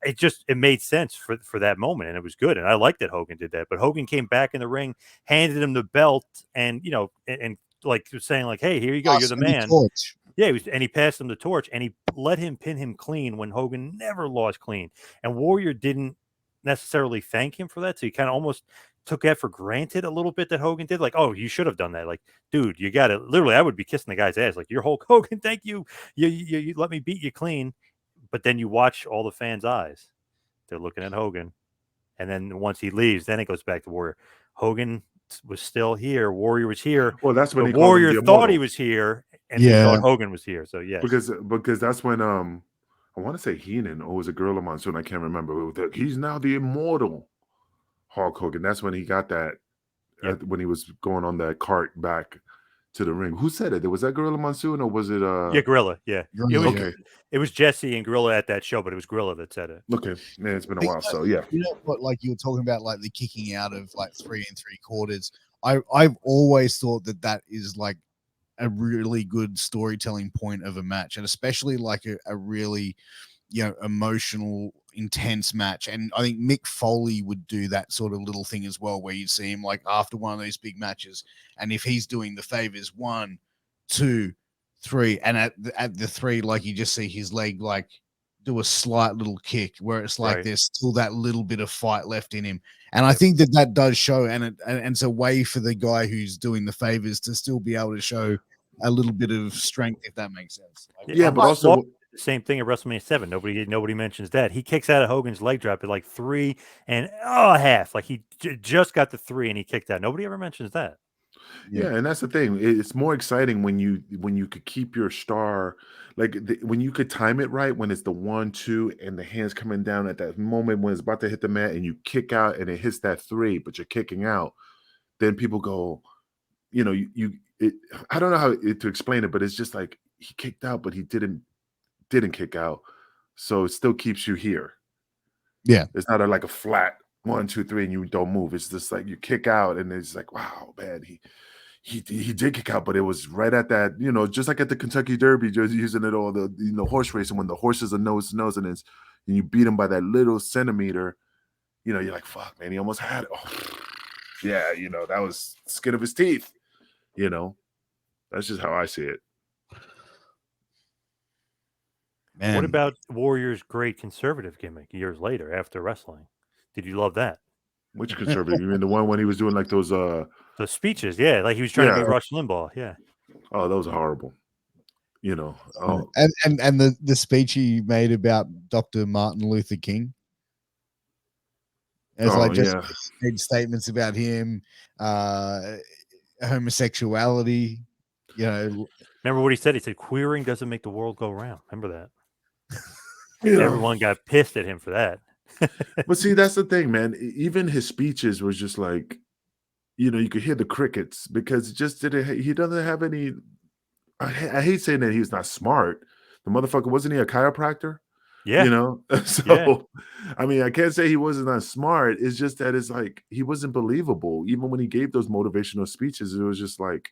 It made sense for that moment, and it was good, and I liked that Hogan did that. But Hogan came back in the ring, handed him the belt, and and like was saying like, "Hey, here you go, you're the man." Torch. Yeah, and he passed him the torch, and he let him pin him clean when Hogan never lost clean, and Warrior didn't necessarily thank him for that, so he kind of almost took that for granted a little bit that Hogan did. Like, oh, you should have done that. Like, dude, you got to literally. I would be kissing the guy's ass. Like, you're Hulk Hogan. Thank you. You let me beat you clean. But then you watch all the fans' eyes. They're looking at Hogan. And then once he leaves, then it goes back to Warrior. Hogan was still here. Warrior was here. well, that's when The they called him Warrior the thought he immortal was here, and he Yeah. thought Hogan was here. So, yes. because that's when I want to say Heenan or was it Gorilla Monsoon? I can't remember. He's now the immortal Hulk Hogan. That's when he got that Yep. when he was going on that cart back to the ring. Who said it? Was that Gorilla Monsoon or was it Yeah, Gorilla. Yeah. Gorilla, okay. It was Jesse and Gorilla at that show, but it was Gorilla that said it. Okay. Man, it's been a But, while. So yeah. You know what? Like you were talking about, like the kicking out of like 3 3/4. I've always thought that is like a really good storytelling point of a match, and especially like a really emotional, intense match. And I think Mick Foley would do that sort of little thing as well, where you'd see him like after one of these big matches, and if he's doing the favors 1, 2, 3, and at the 3, like you just see his leg like do a slight little kick where it's like Right. there's still that little bit of fight left in him. And I think that does show, and it's a way for the guy who's doing the favors to still be able to show a little bit of strength, if that makes sense. Like, Yeah, but also same thing at WrestleMania 7. Nobody mentions that. He kicks out of Hogan's leg drop at like 3.5. Like he just got the 3 and he kicked out. Nobody ever mentions that. yeah, and that's the thing. It's more exciting when you could keep your star, like when you could time it right. When it's the 1, 2, and the hands coming down at that moment when it's about to hit the mat, and you kick out, and it hits that 3, but you're kicking out. Then people go, I don't know how to explain it, but it's just like he kicked out, but he didn't kick out, so it still keeps you here. Yeah. It's not like a flat 1, 2, 3, and you don't move. It's just like you kick out, and it's like, wow, man, he did kick out, but it was right at that, just like at the Kentucky Derby, just using it all the horse racing when the horses are nose to nose, and you beat him by that little centimeter, you're like, fuck, man, he almost had it. Oh, yeah, that was skin of his teeth. That's just how I see it. Man. What about Warrior's great conservative gimmick years later after wrestling? Did you love that? Which conservative? You mean the one when he was doing like those The speeches, yeah, like he was trying to Yeah. be Rush Limbaugh, yeah. Oh, those are horrible. Oh, And the speech he made about Dr. Martin Luther King. It's like just made statements about him, homosexuality. Remember what he said? He said, "Queering doesn't make the world go round." Remember that? everyone got pissed at him for that. But see, that's the thing, man. Even his speeches was just like, you could hear the crickets because it just didn't. He doesn't have any. I hate saying that he's not smart. The motherfucker, wasn't he a chiropractor? Yeah, So yeah. I mean, I can't say he wasn't that smart. It's just that it's like he wasn't believable. Even when he gave those motivational speeches, it was just like,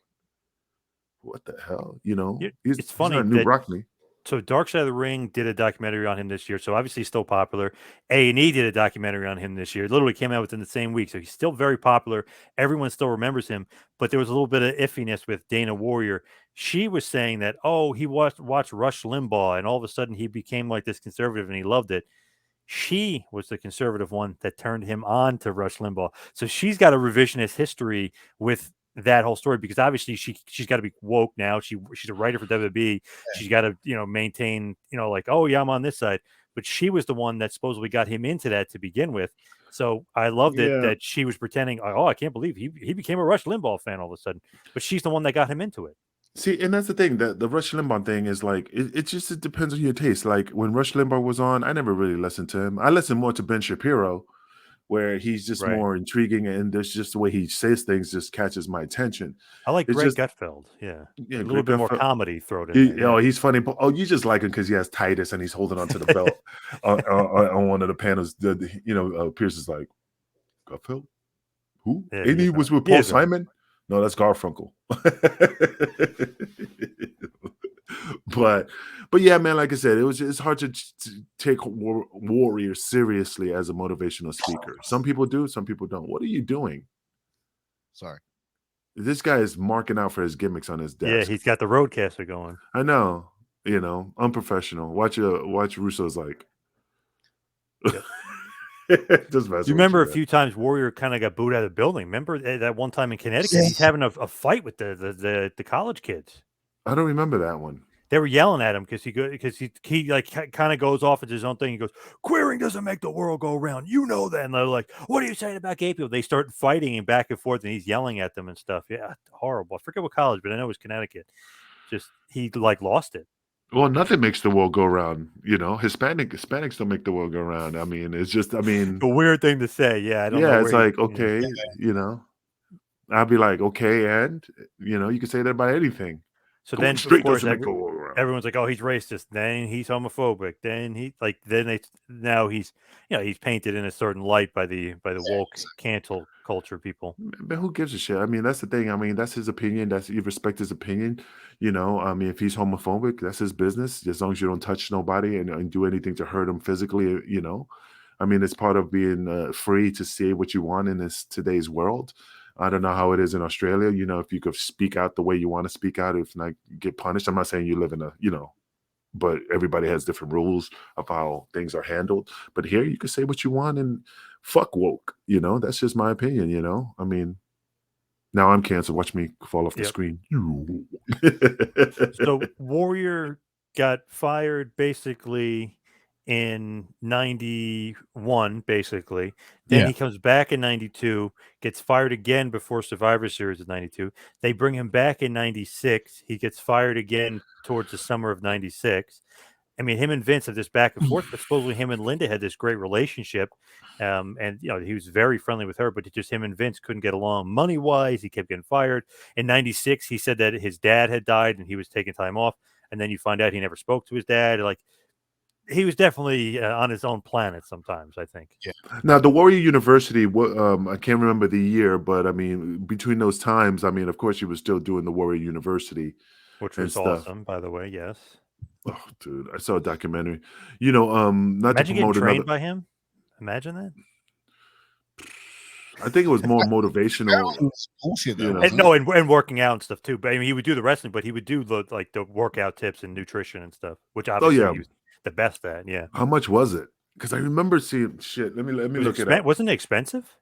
what the hell? He's It's not funny a new that Broccoli. so Dark Side of the Ring did a documentary on him this year. So obviously he's still popular. A&E did a documentary on him this year. It literally came out within the same week. So he's still very popular. Everyone still remembers him. But there was a little bit of iffiness with Dana Warrior. She was saying that, he watched Rush Limbaugh, and all of a sudden he became like this conservative and he loved it. She was the conservative one that turned him on to Rush Limbaugh. So she's got a revisionist history with that whole story because obviously she's got to be woke now. She's a writer for WWE. She's got to maintain like, oh yeah, I'm on this side. But she was the one that supposedly got him into that to begin with. So I loved it Yeah. that she was pretending, oh, I can't believe he became a Rush Limbaugh fan all of a sudden. But she's the one that got him into it. See, and that's the thing. The Rush Limbaugh thing is like it depends on your taste. Like when Rush Limbaugh was on, I never really listened to him. I listened more to Ben Shapiro, where he's just Right. more intriguing, and there's just the way he says things just catches my attention. I like It's Greg just Gutfeld. Yeah. yeah, A little Greg bit more Gutfeld. comedy thrown in there. Yeah. He's funny. But, you just like him because he has Titus and he's holding onto the belt on one of the panels. Pierce is like, Gutfeld? Who? Yeah, And he he is was right. with He Paul is right. Simon? No, that's Garfunkel. But yeah, man, like I said, it's hard to take Warrior seriously as a motivational speaker. Some people do, some people don't. What are you doing? Sorry. This guy is marking out for his gimmicks on his Yeah, desk. he's got the roadcaster going. I know, unprofessional. Watch Russo's like. Yep. Just messing You remember with a few times Warrior kind of got booed out of the building. Remember that one time in Connecticut? He's having a fight with the college kids. I don't remember that one. They were yelling at him because he like kind of goes off at his own thing. He goes, "Queering doesn't make the world go round, you know that." And they're like, "What are you saying about gay people?" They start fighting and back and forth, and he's yelling at them and stuff. Yeah, horrible. I forget what college, but I know it was Connecticut. Just he like lost it. Well, nothing makes the world go round. Hispanics don't make the world go round. I mean, it's just, A weird thing to say. Yeah, I don't know. yeah, it's Where like, okay, I'll be like, okay, and you can say that about anything. So Going then, of straight course, doesn't make the world go round. everyone's like, "Oh, he's racist." Then he's homophobic. Then now he's he's painted in a certain light by the woke cancel culture people. But who gives a shit? I mean, that's the thing. I mean, that's his opinion. You respect his opinion. I mean, if he's homophobic, that's his business. As long as you don't touch nobody and do anything to hurt him physically, I mean, it's part of being free to say what you want in today's world. I don't know how it is in Australia. If you could speak out the way you want to speak out, if not get punished. I'm not saying you live in but everybody has different rules of how things are handled. But here you can say what you want and fuck woke. That's just my opinion. I mean, now I'm canceled. Watch me fall off the Yep. screen. So Warrior got fired basically in 91, basically. Then he comes back in 92, gets fired again before Survivor Series of 92. They bring him back in 96. He gets fired again towards the summer of 96. I mean, him and Vince have this back and forth, but supposedly him and Linda had this great relationship. And he was very friendly with her, but it just him and Vince couldn't get along money wise. He kept getting fired. In 96, he said that his dad had died and he was taking time off. And then you find out he never spoke to his dad. Like, he was definitely on his own planet sometimes, I think. Yeah. Now, the Warrior University, I can't remember the year, but I mean, between those times, I mean, of course, he was still doing the Warrior University. Which was awesome, by the way, yes. Oh, dude, I saw a documentary. Not Imagine to getting promote trained by him. Imagine that. I think it was more motivational. Bullshit, though, and working out and stuff too. But I mean, he would do the wrestling, but he would do the workout tips and nutrition and stuff, which obviously he was the best at. Yeah. How much was it? Because I remember seeing shit. Let me look it up. Wasn't it expensive?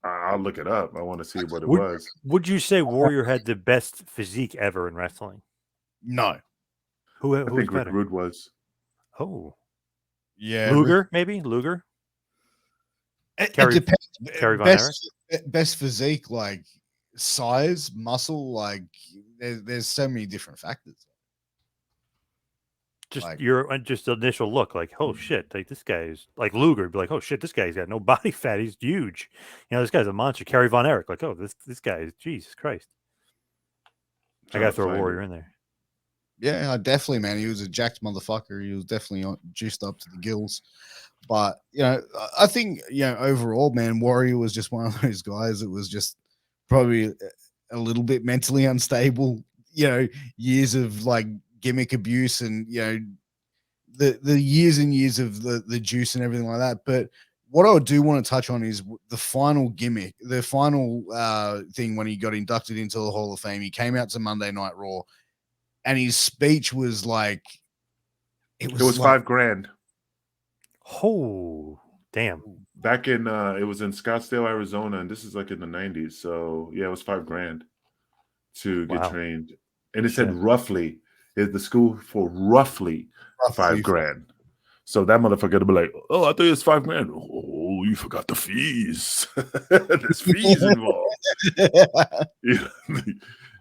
I'll look it up. I want to see what it was. Would you say Warrior had the best physique ever in wrestling? No. Who I think better? Rick Rude was. Oh, yeah, Luger, maybe Luger. It Kerry depends. Von Erich? Best physique, like size, muscle, like there's so many different factors. Just Like, your just initial look, like, oh shit, like this guy is like Luger, would be like, oh shit, this guy's got no body fat, he's huge. This guy's a monster. Kerry Von Erich, like, oh, this guy is Jesus Christ. I gotta throw Warrior in there. yeah, definitely, man. He was a jacked motherfucker. He was definitely juiced up to the gills. But I think overall, man, Warrior was just one of those guys that was just probably a little bit mentally unstable. Years of like gimmick abuse, and the years and years of the juice and everything like that. But what I do want to touch on is the final gimmick, the final thing when he got inducted into the Hall of Fame. He came out to Monday Night Raw, and his speech was like, it was like, $5,000. Oh, damn. Back in it was in Scottsdale, Arizona, and this is like in the 90s. So yeah, it was $5,000 to get trained. And it said roughly, the school for roughly $5,000. So that motherfucker would be like, oh, I thought it was $5,000. Oh, you forgot the fees. There's fees involved.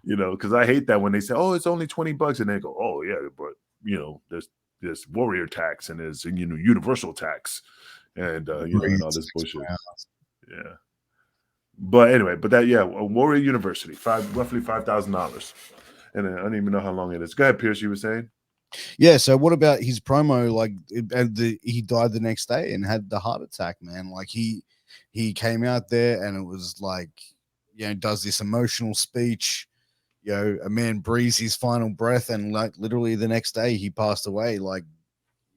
Because I hate that when they say, oh, it's only $20, and they go, oh yeah, but there's warrior tax and there's universal tax and and all this bullshit. Yeah. But anyway, a Warrior University, roughly $5,000. And I don't even know how long it is. Go ahead, Pierce, you were saying? Yeah, so what about his promo? Like, he died the next day and had the heart attack, man. Like, he came out there and it was like, does this emotional speech. A man breathes his final breath, and like literally the next day he passed away. Like,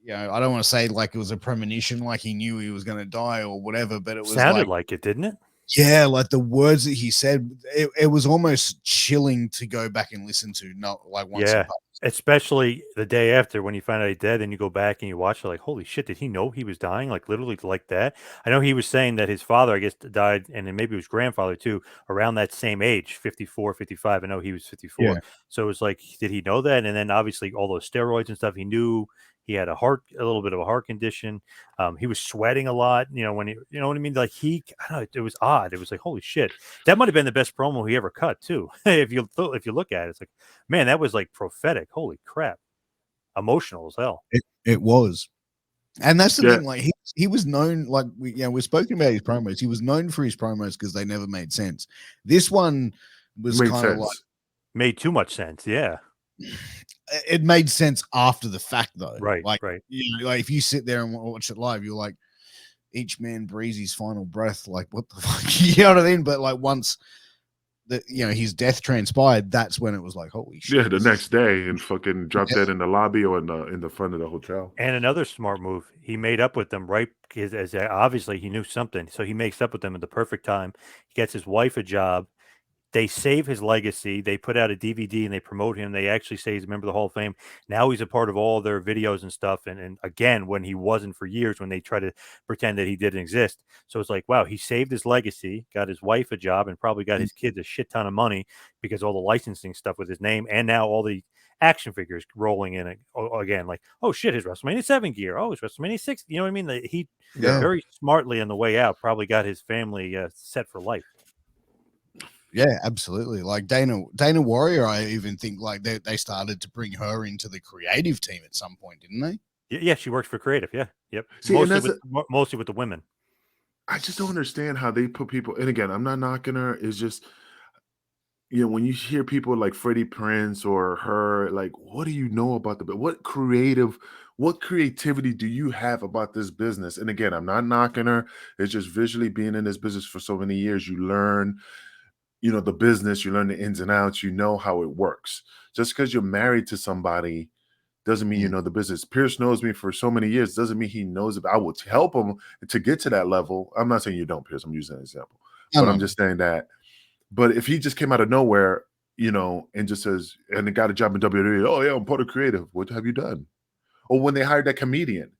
I don't want to say like it was a premonition, like he knew he was going to die or whatever, but it was sounded like it, didn't it? Yeah, like the words that he said, it was almost chilling to go back and listen to. Not like once. Yeah, especially the day after when you find out he's dead, and you go back and you watch it, like, holy shit, did he know he was dying? Like literally like that. I know he was saying that his father, I guess, died, and then maybe his grandfather too, around that same age, 54, 55. I know he was 54. Yeah. So it was like, did he know that? And then obviously all those steroids and stuff, he knew. He had a little bit of a heart condition. He was sweating a lot. When he, what I mean? Like I don't know, it was odd. It was like, holy shit, that might have been the best promo he ever cut too. if you look at it, it's like, man, that was like prophetic. Holy crap, emotional as hell. It was, and that's the thing. Like he was known. Like we're spoken about his promos. He was known for his promos because they never made sense. This one was kind of like made too much sense. Yeah. It made sense after the fact, though. Right, like, right. Like if you sit there and watch it live, you're like, each man breathes his final breath. Like, what the fuck? You know what I mean? But like once his death transpired, that's when it was like, holy shit. Yeah, the next day, and fucking dropped dead in the lobby or in the front of the hotel. And another smart move, he made up with them right because as obviously he knew something, so he makes up with them at the perfect time. He gets his wife a job. They save his legacy. They put out a DVD and they promote him. They actually say he's a member of the Hall of Fame. Now he's a part of all their videos and stuff. And again, when he wasn't for years, when they try to pretend that he didn't exist. So it's like, wow, he saved his legacy, got his wife a job, and probably got his kids a shit ton of money because all the licensing stuff with his name, and now all the action figures rolling in again. Like, oh shit, his WrestleMania 7 gear. Oh, his WrestleMania 6. You know what I mean? He very smartly on the way out probably got his family set for life. Yeah, absolutely. Like Dana Warrior, I even think like they started to bring her into the creative team at some point, didn't they? Yeah, she works for creative. Yeah, yep. See, mostly with the women. I just don't understand how they put people. And again, I'm not knocking her. It's just, when you hear people like Freddie Prinze or her, like, what do you know about what creativity do you have about this business? And again, I'm not knocking her. It's just visually being in this business for so many years, you learn. The business, you learn the ins and outs, how it works. Just because you're married to somebody doesn't mean you know the business. Pierce knows me for so many years, doesn't mean he knows it. I will help him to get to that level. I'm not saying you don't, Pierce. I'm using an example. But I'm just saying that. But if he just came out of nowhere, and just says, and he got a job in WWE, oh yeah, I'm part of creative. What have you done? Or when they hired that comedian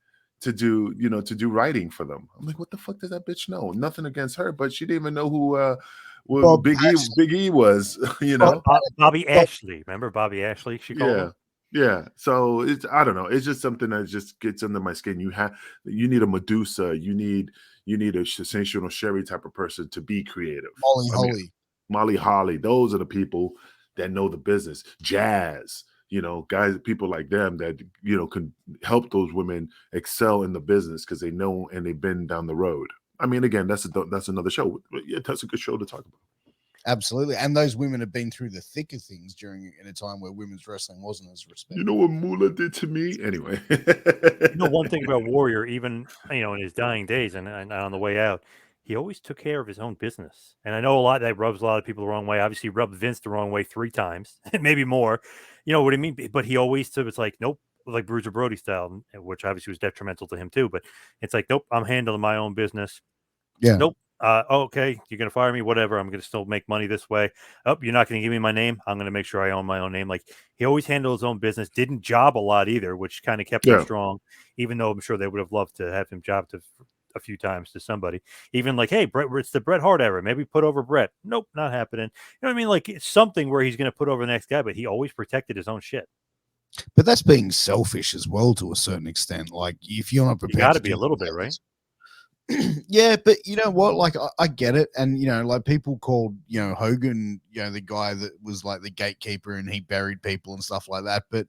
to do writing for them. I'm like, what the fuck does that bitch know? Nothing against her, but she didn't even know who Big E was, Bobby Ashley. Remember Bobby Ashley? She called him? Yeah. So I don't know. It's just something that just gets under my skin. You need a Medusa. You need a sensational Sherry type of person to be creative. Molly Holly. Those are the people that know the business. Jazz. guys, people like them that can help those women excel in the business because they know and they've been down the road. I mean, again, that's another show. But yeah, that's a good show to talk about. Absolutely. And those women have been through the thick of things in a time where women's wrestling wasn't as respected. You know what Moolah did to me? Anyway. One thing about Warrior, even in his dying days and on the way out, he always took care of his own business. And I know that rubs a lot of people the wrong way. Obviously, he rubbed Vince the wrong way 3 times, maybe more. You know what I mean? But he always was like, nope, like Bruiser Brody style, which obviously was detrimental to him too. But it's like, nope, I'm handling my own business. Yeah. Nope. Okay, you're gonna fire me, whatever. I'm gonna still make money this way. Oh, you're not gonna give me my name. I'm gonna make sure I own my own name. Like, he always handled his own business. Didn't job a lot either, which kind of kept him strong. Even though I'm sure they would have loved to have him job a few times to somebody. Even like, hey, Brett, it's the Bret Hart era. Maybe put over Brett. Nope, not happening. You know what I mean? Like, it's something where he's gonna put over the next guy, but he always protected his own shit. But that's being selfish as well to a certain extent. Like, if you're not prepared, you got to be a little bit, right? Yeah, but you know what? Like, I get it, and like people called Hogan, the guy that was like the gatekeeper and he buried people and stuff like that. But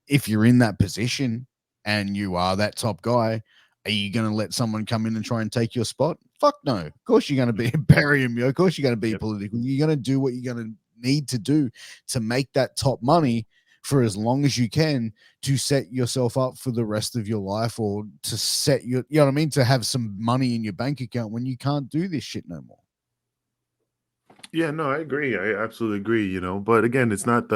if you're in that position and you are that top guy, are you going to let someone come in and try and take your spot? Fuck no. Of course you're going to be bury him. Of course you're going to be political. You're going to do what you're going to need to do to make that top money for as long as you can to set yourself up for the rest of your life, or to set your, you know what I mean, to have some money in your bank account when you can't do this shit no more. Yeah, no, I agree. I absolutely agree, but again, it's not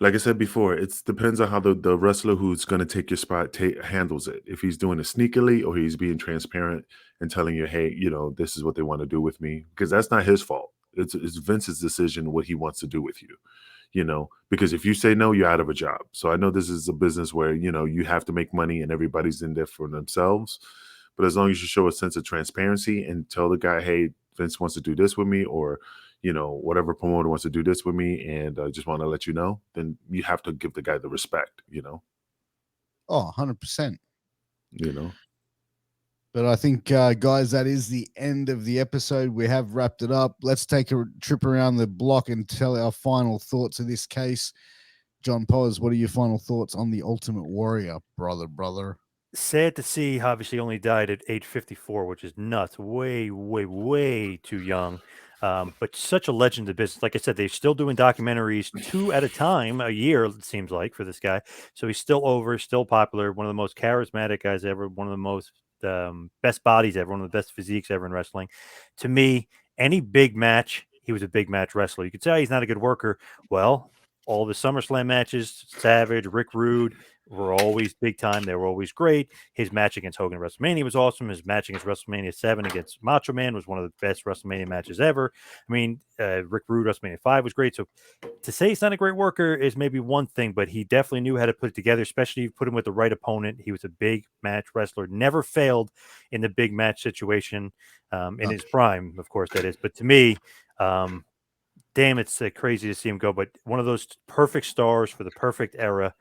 like I said before, it depends on how the wrestler who's going to take your spot handles it. If he's doing it sneakily or he's being transparent and telling you, hey, this is what they want to do with me, because that's not his fault. It's Vince's decision what he wants to do with you. Because if you say no, you're out of a job. So I know this is a business where, you have to make money and everybody's in there for themselves. But as long as you show a sense of transparency and tell the guy, hey, Vince wants to do this with me, or, whatever promoter wants to do this with me, and I just want to let you know, then you have to give the guy the respect, Oh, 100%. But I think, guys, that is the end of the episode. We have wrapped it up. Let's take a trip around the block and tell our final thoughts of this case. John Poz, what are your final thoughts on the Ultimate Warrior, brother? Sad to see, obviously only died at age 54, which is nuts. Way, way, way too young. But such a legend of business. Like I said, they're still doing documentaries 2 at a time, a year, it seems like, for this guy. So he's still still popular, one of the most charismatic guys ever, one of the most best bodies ever, one of the best physiques ever in wrestling. To me, any big match, he was a big match wrestler. You could say he's not a good worker. Well, all the SummerSlam matches, Savage, Rick Rude, were always big time. They were always great. His match against Hogan at WrestleMania was awesome. His match against WrestleMania 7 against Macho Man was one of the best WrestleMania matches ever. I mean, Rick Rude, WrestleMania 5 was great. So to say he's not a great worker is maybe one thing, but he definitely knew how to put it together, especially if you put him with the right opponent. He was a big match wrestler, never failed in the big match situation in his prime, of course, that is. But to me, damn, it's crazy to see him go. But one of those perfect stars for the perfect era.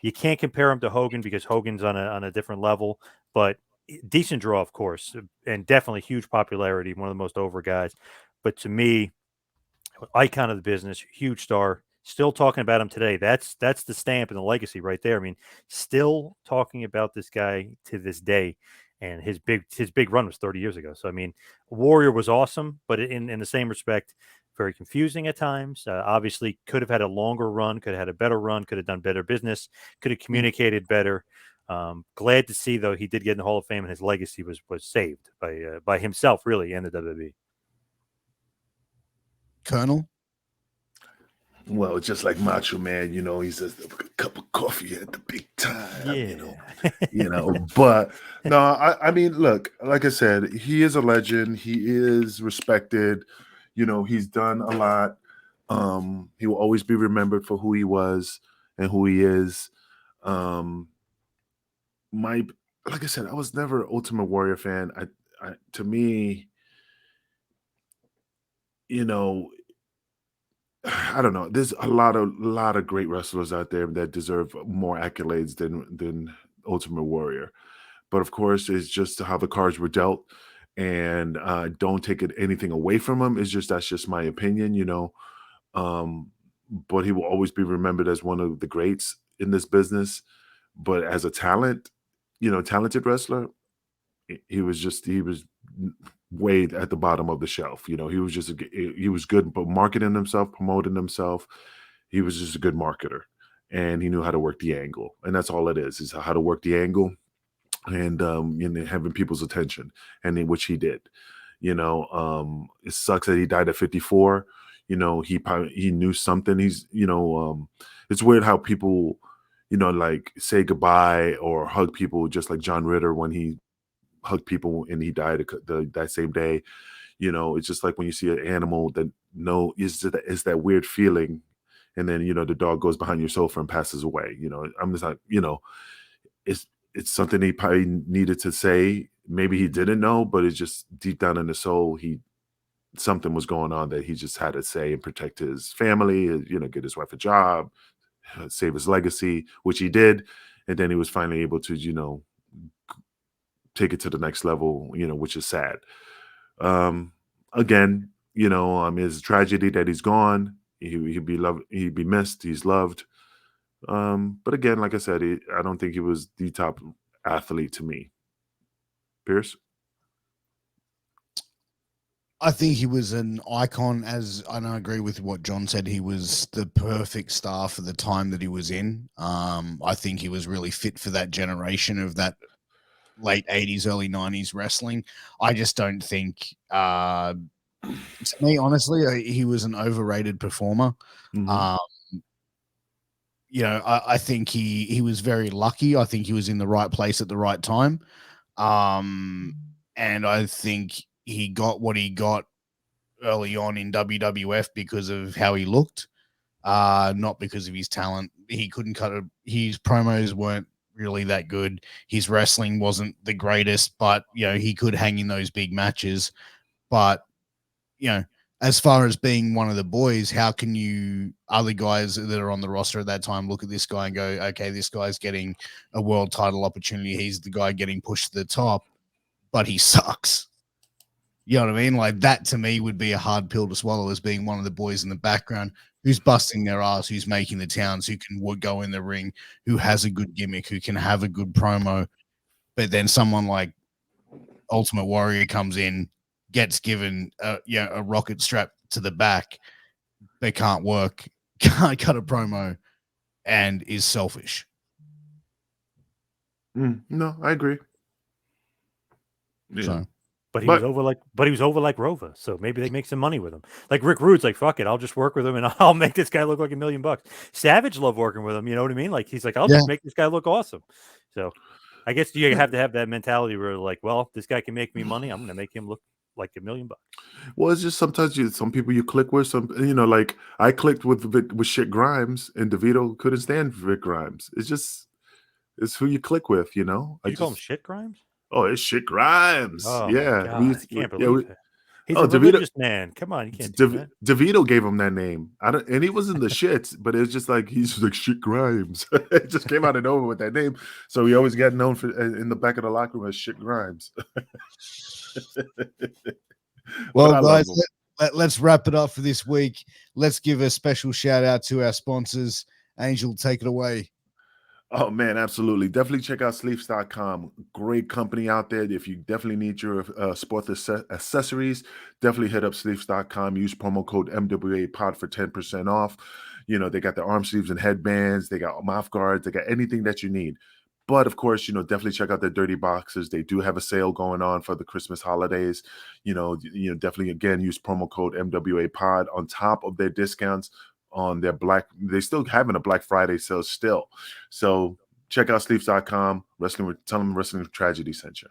You can't compare him to Hogan because Hogan's on a different level, but decent draw, of course, and definitely huge popularity, one of the most over guys. But to me, icon of the business, huge star. Still talking about him today. That's the stamp and the legacy right there. I mean, still talking about this guy to this day. And his big run was 30 years ago. So I mean, Warrior was awesome, but in the same respect, very confusing at times. Obviously, could have had a longer run, could have had a better run, could have done better business, could have communicated better. Glad to see, though, he did get in the Hall of Fame and his legacy was saved by himself, really, and the WWE. Colonel? Well, just like Macho Man, he says a cup of coffee at the big time, But no, I mean, look, like I said, he is a legend. He is respected. He's done a lot. He will always be remembered for who he was and who he is. Like I said, I was never an Ultimate Warrior fan. To me, I don't know. There's a lot of great wrestlers out there that deserve more accolades than Ultimate Warrior. But of course, it's just how the cards were dealt, and don't take anything away from him. That's just my opinion. but he will always be remembered as one of the greats in this business. But as a talent, talented wrestler, he was way at the bottom of the shelf. He was he was good, but marketing himself, promoting himself, he was just a good marketer, and he knew how to work the angle, and that's all it is how to work the angle, and having people's attention, which he did. It sucks that he died at 54. He knew something. It's weird how people, like say goodbye or hug people, just like John Ritter when he hugged people and he died that same day. It's just like when you see an animal that is that weird feeling, and then the dog goes behind your sofa and passes away. I'm just like, it's something he probably needed to say. Maybe he didn't know, but it's just deep down in his soul, something was going on that he just had to say and protect his family, get his wife a job, save his legacy, which he did. And then he was finally able to, take it to the next level, which is sad. Again, it's a tragedy that he's gone. He'd be loved, he'd be missed, he's loved. But again, like I said, I don't think he was the top athlete to me. Pierce? I think he was an icon, and I agree with what John said. He was the perfect star for the time that he was in. I think he was really fit for that generation of that late 80s, early 90s wrestling. I just don't think, to me, honestly, he was an overrated performer. Mm-hmm. I think he was very lucky. I think he was in the right place at the right time. And I think he got what he got early on in WWF because of how he looked, not because of his talent. He couldn't his promos weren't really that good. His wrestling wasn't the greatest, but he could hang in those big matches. But as far as being one of the boys, how can other guys that are on the roster at that time look at this guy and go, okay, this guy's getting a world title opportunity. He's the guy getting pushed to the top, but he sucks. You know what I mean? Like, that to me would be a hard pill to swallow, as being one of the boys in the background who's busting their ass, who's making the towns, who can go in the ring, who has a good gimmick, who can have a good promo. But then someone like Ultimate Warrior comes in, gets given a rocket strap to the back, they can't work, can't cut a promo, and is selfish. No, I agree. Yeah. So, but he was over like Rova, so maybe they make some money with him. Like Rick Rude's like, fuck it, I'll just work with him and I'll make this guy look like $1 million. Savage loved working with him, you know what I mean? Like, he's like, I'll just make this guy look awesome. So I guess you have to have that mentality where, like, well, this guy can make me money, I'm gonna make him look like $1 million. Well, it's just sometimes some people you click with, like I clicked with Shit Grimes, and DeVito couldn't stand Vic Grimes. It's who you click with, You call him Shit Grimes? Oh, it's Shit Grimes. Oh, yeah. I can't believe it. He's a religious man. Come on, you can't do that. DeVito gave him that name. And he wasn't the shits, but it's just like he's like Shit Grimes. It just came out of nowhere with that name. So he always got known for in the back of the locker room as Shit Grimes. Well, guys, let's wrap it up for this week. Let's give a special shout out to our sponsors. Angel, take it away. Oh, man, absolutely. Definitely check out sleeps.com. Great company out there. If you definitely need your sports accessories, definitely hit up sleeps.com. Use promo code MWAPOD for 10% off. They got the arm sleeves and headbands. They got mouth guards. They got anything that you need. But, of course, definitely check out their dirty boxes. They do have a sale going on for the Christmas holidays. Definitely, again, use promo code MWAPOD on top of their discounts on their they're still having a Black Friday sale still. So check out sleeps.com. Tell them Wrestling with Tragedy sent you.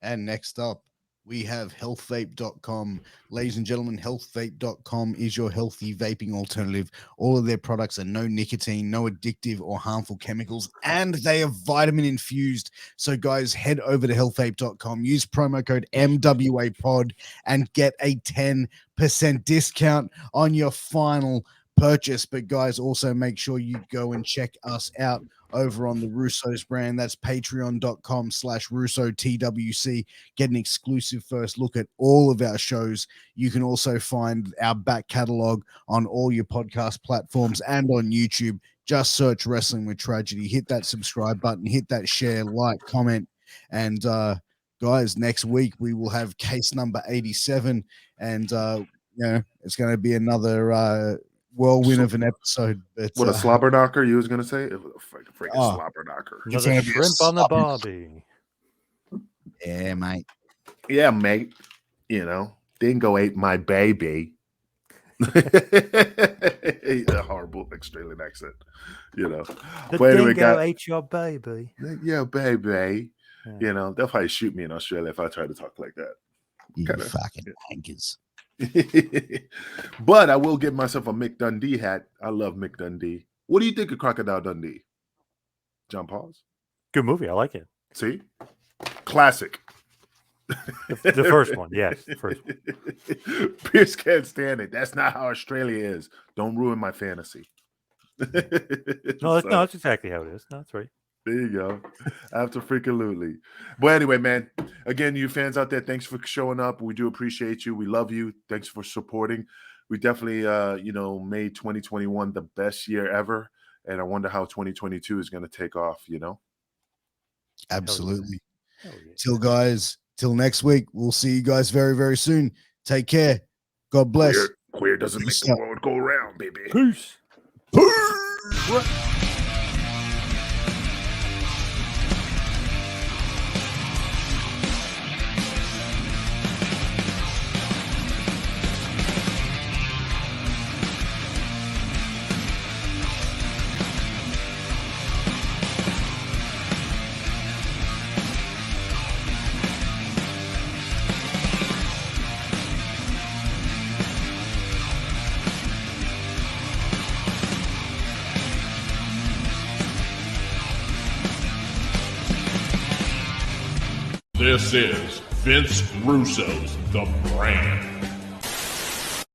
And next up, we have healthvape.com. Ladies and gentlemen, healthvape.com is your healthy vaping alternative. All of their products are no nicotine, no addictive or harmful chemicals, and they are vitamin infused. So guys, head over to healthvape.com, use promo code MWAPOD and get a 10% discount on your final purchase. But guys, also make sure you go and check us out over on the Russo's brand. That's patreon.com/RussoTWC. Get an exclusive first look at all of our shows. You can also find our back catalog on all your podcast platforms and on YouTube. Just search Wrestling with Tragedy. Hit that subscribe button, hit that share, like, comment. And guys, next week we will have case number 87. And it's going to be another whirlwind of an episode. But, what a slobber knocker you was gonna say? It was a freaking Oh. slobber knocker. Another gonna be a shrimp on the slobber- barbie. Yeah, mate. Yeah, mate. You know, Dingo ate my baby. A horrible Australian accent, you know. The But anyway, dingo ate your baby. Yeah, baby. Yeah. You know, they'll probably shoot me in Australia if I try to talk like that. You Kinda, fucking hankers. But I will give myself a Mick Dundee hat. I love Mick Dundee. What do you think of Crocodile Dundee? John Paul's? Good movie. I like it. See? Classic. The first one, yes. The first one. Pierce can't stand it. That's not how Australia is. Don't ruin my fantasy. No, that's exactly how it is. No, that's right. There you go. Absolutely. But anyway, man, again, you fans out there, thanks for showing up. We do appreciate you. We love you. Thanks for supporting. We definitely, made 2021 the best year ever. And I wonder how 2022 is going to take off, Absolutely. Hell yeah. Till next week. We'll see you guys very, very soon. Take care. God bless. Queer doesn't make Peace the out. world go round, baby. Peace. This is Vince Russo's The Brand.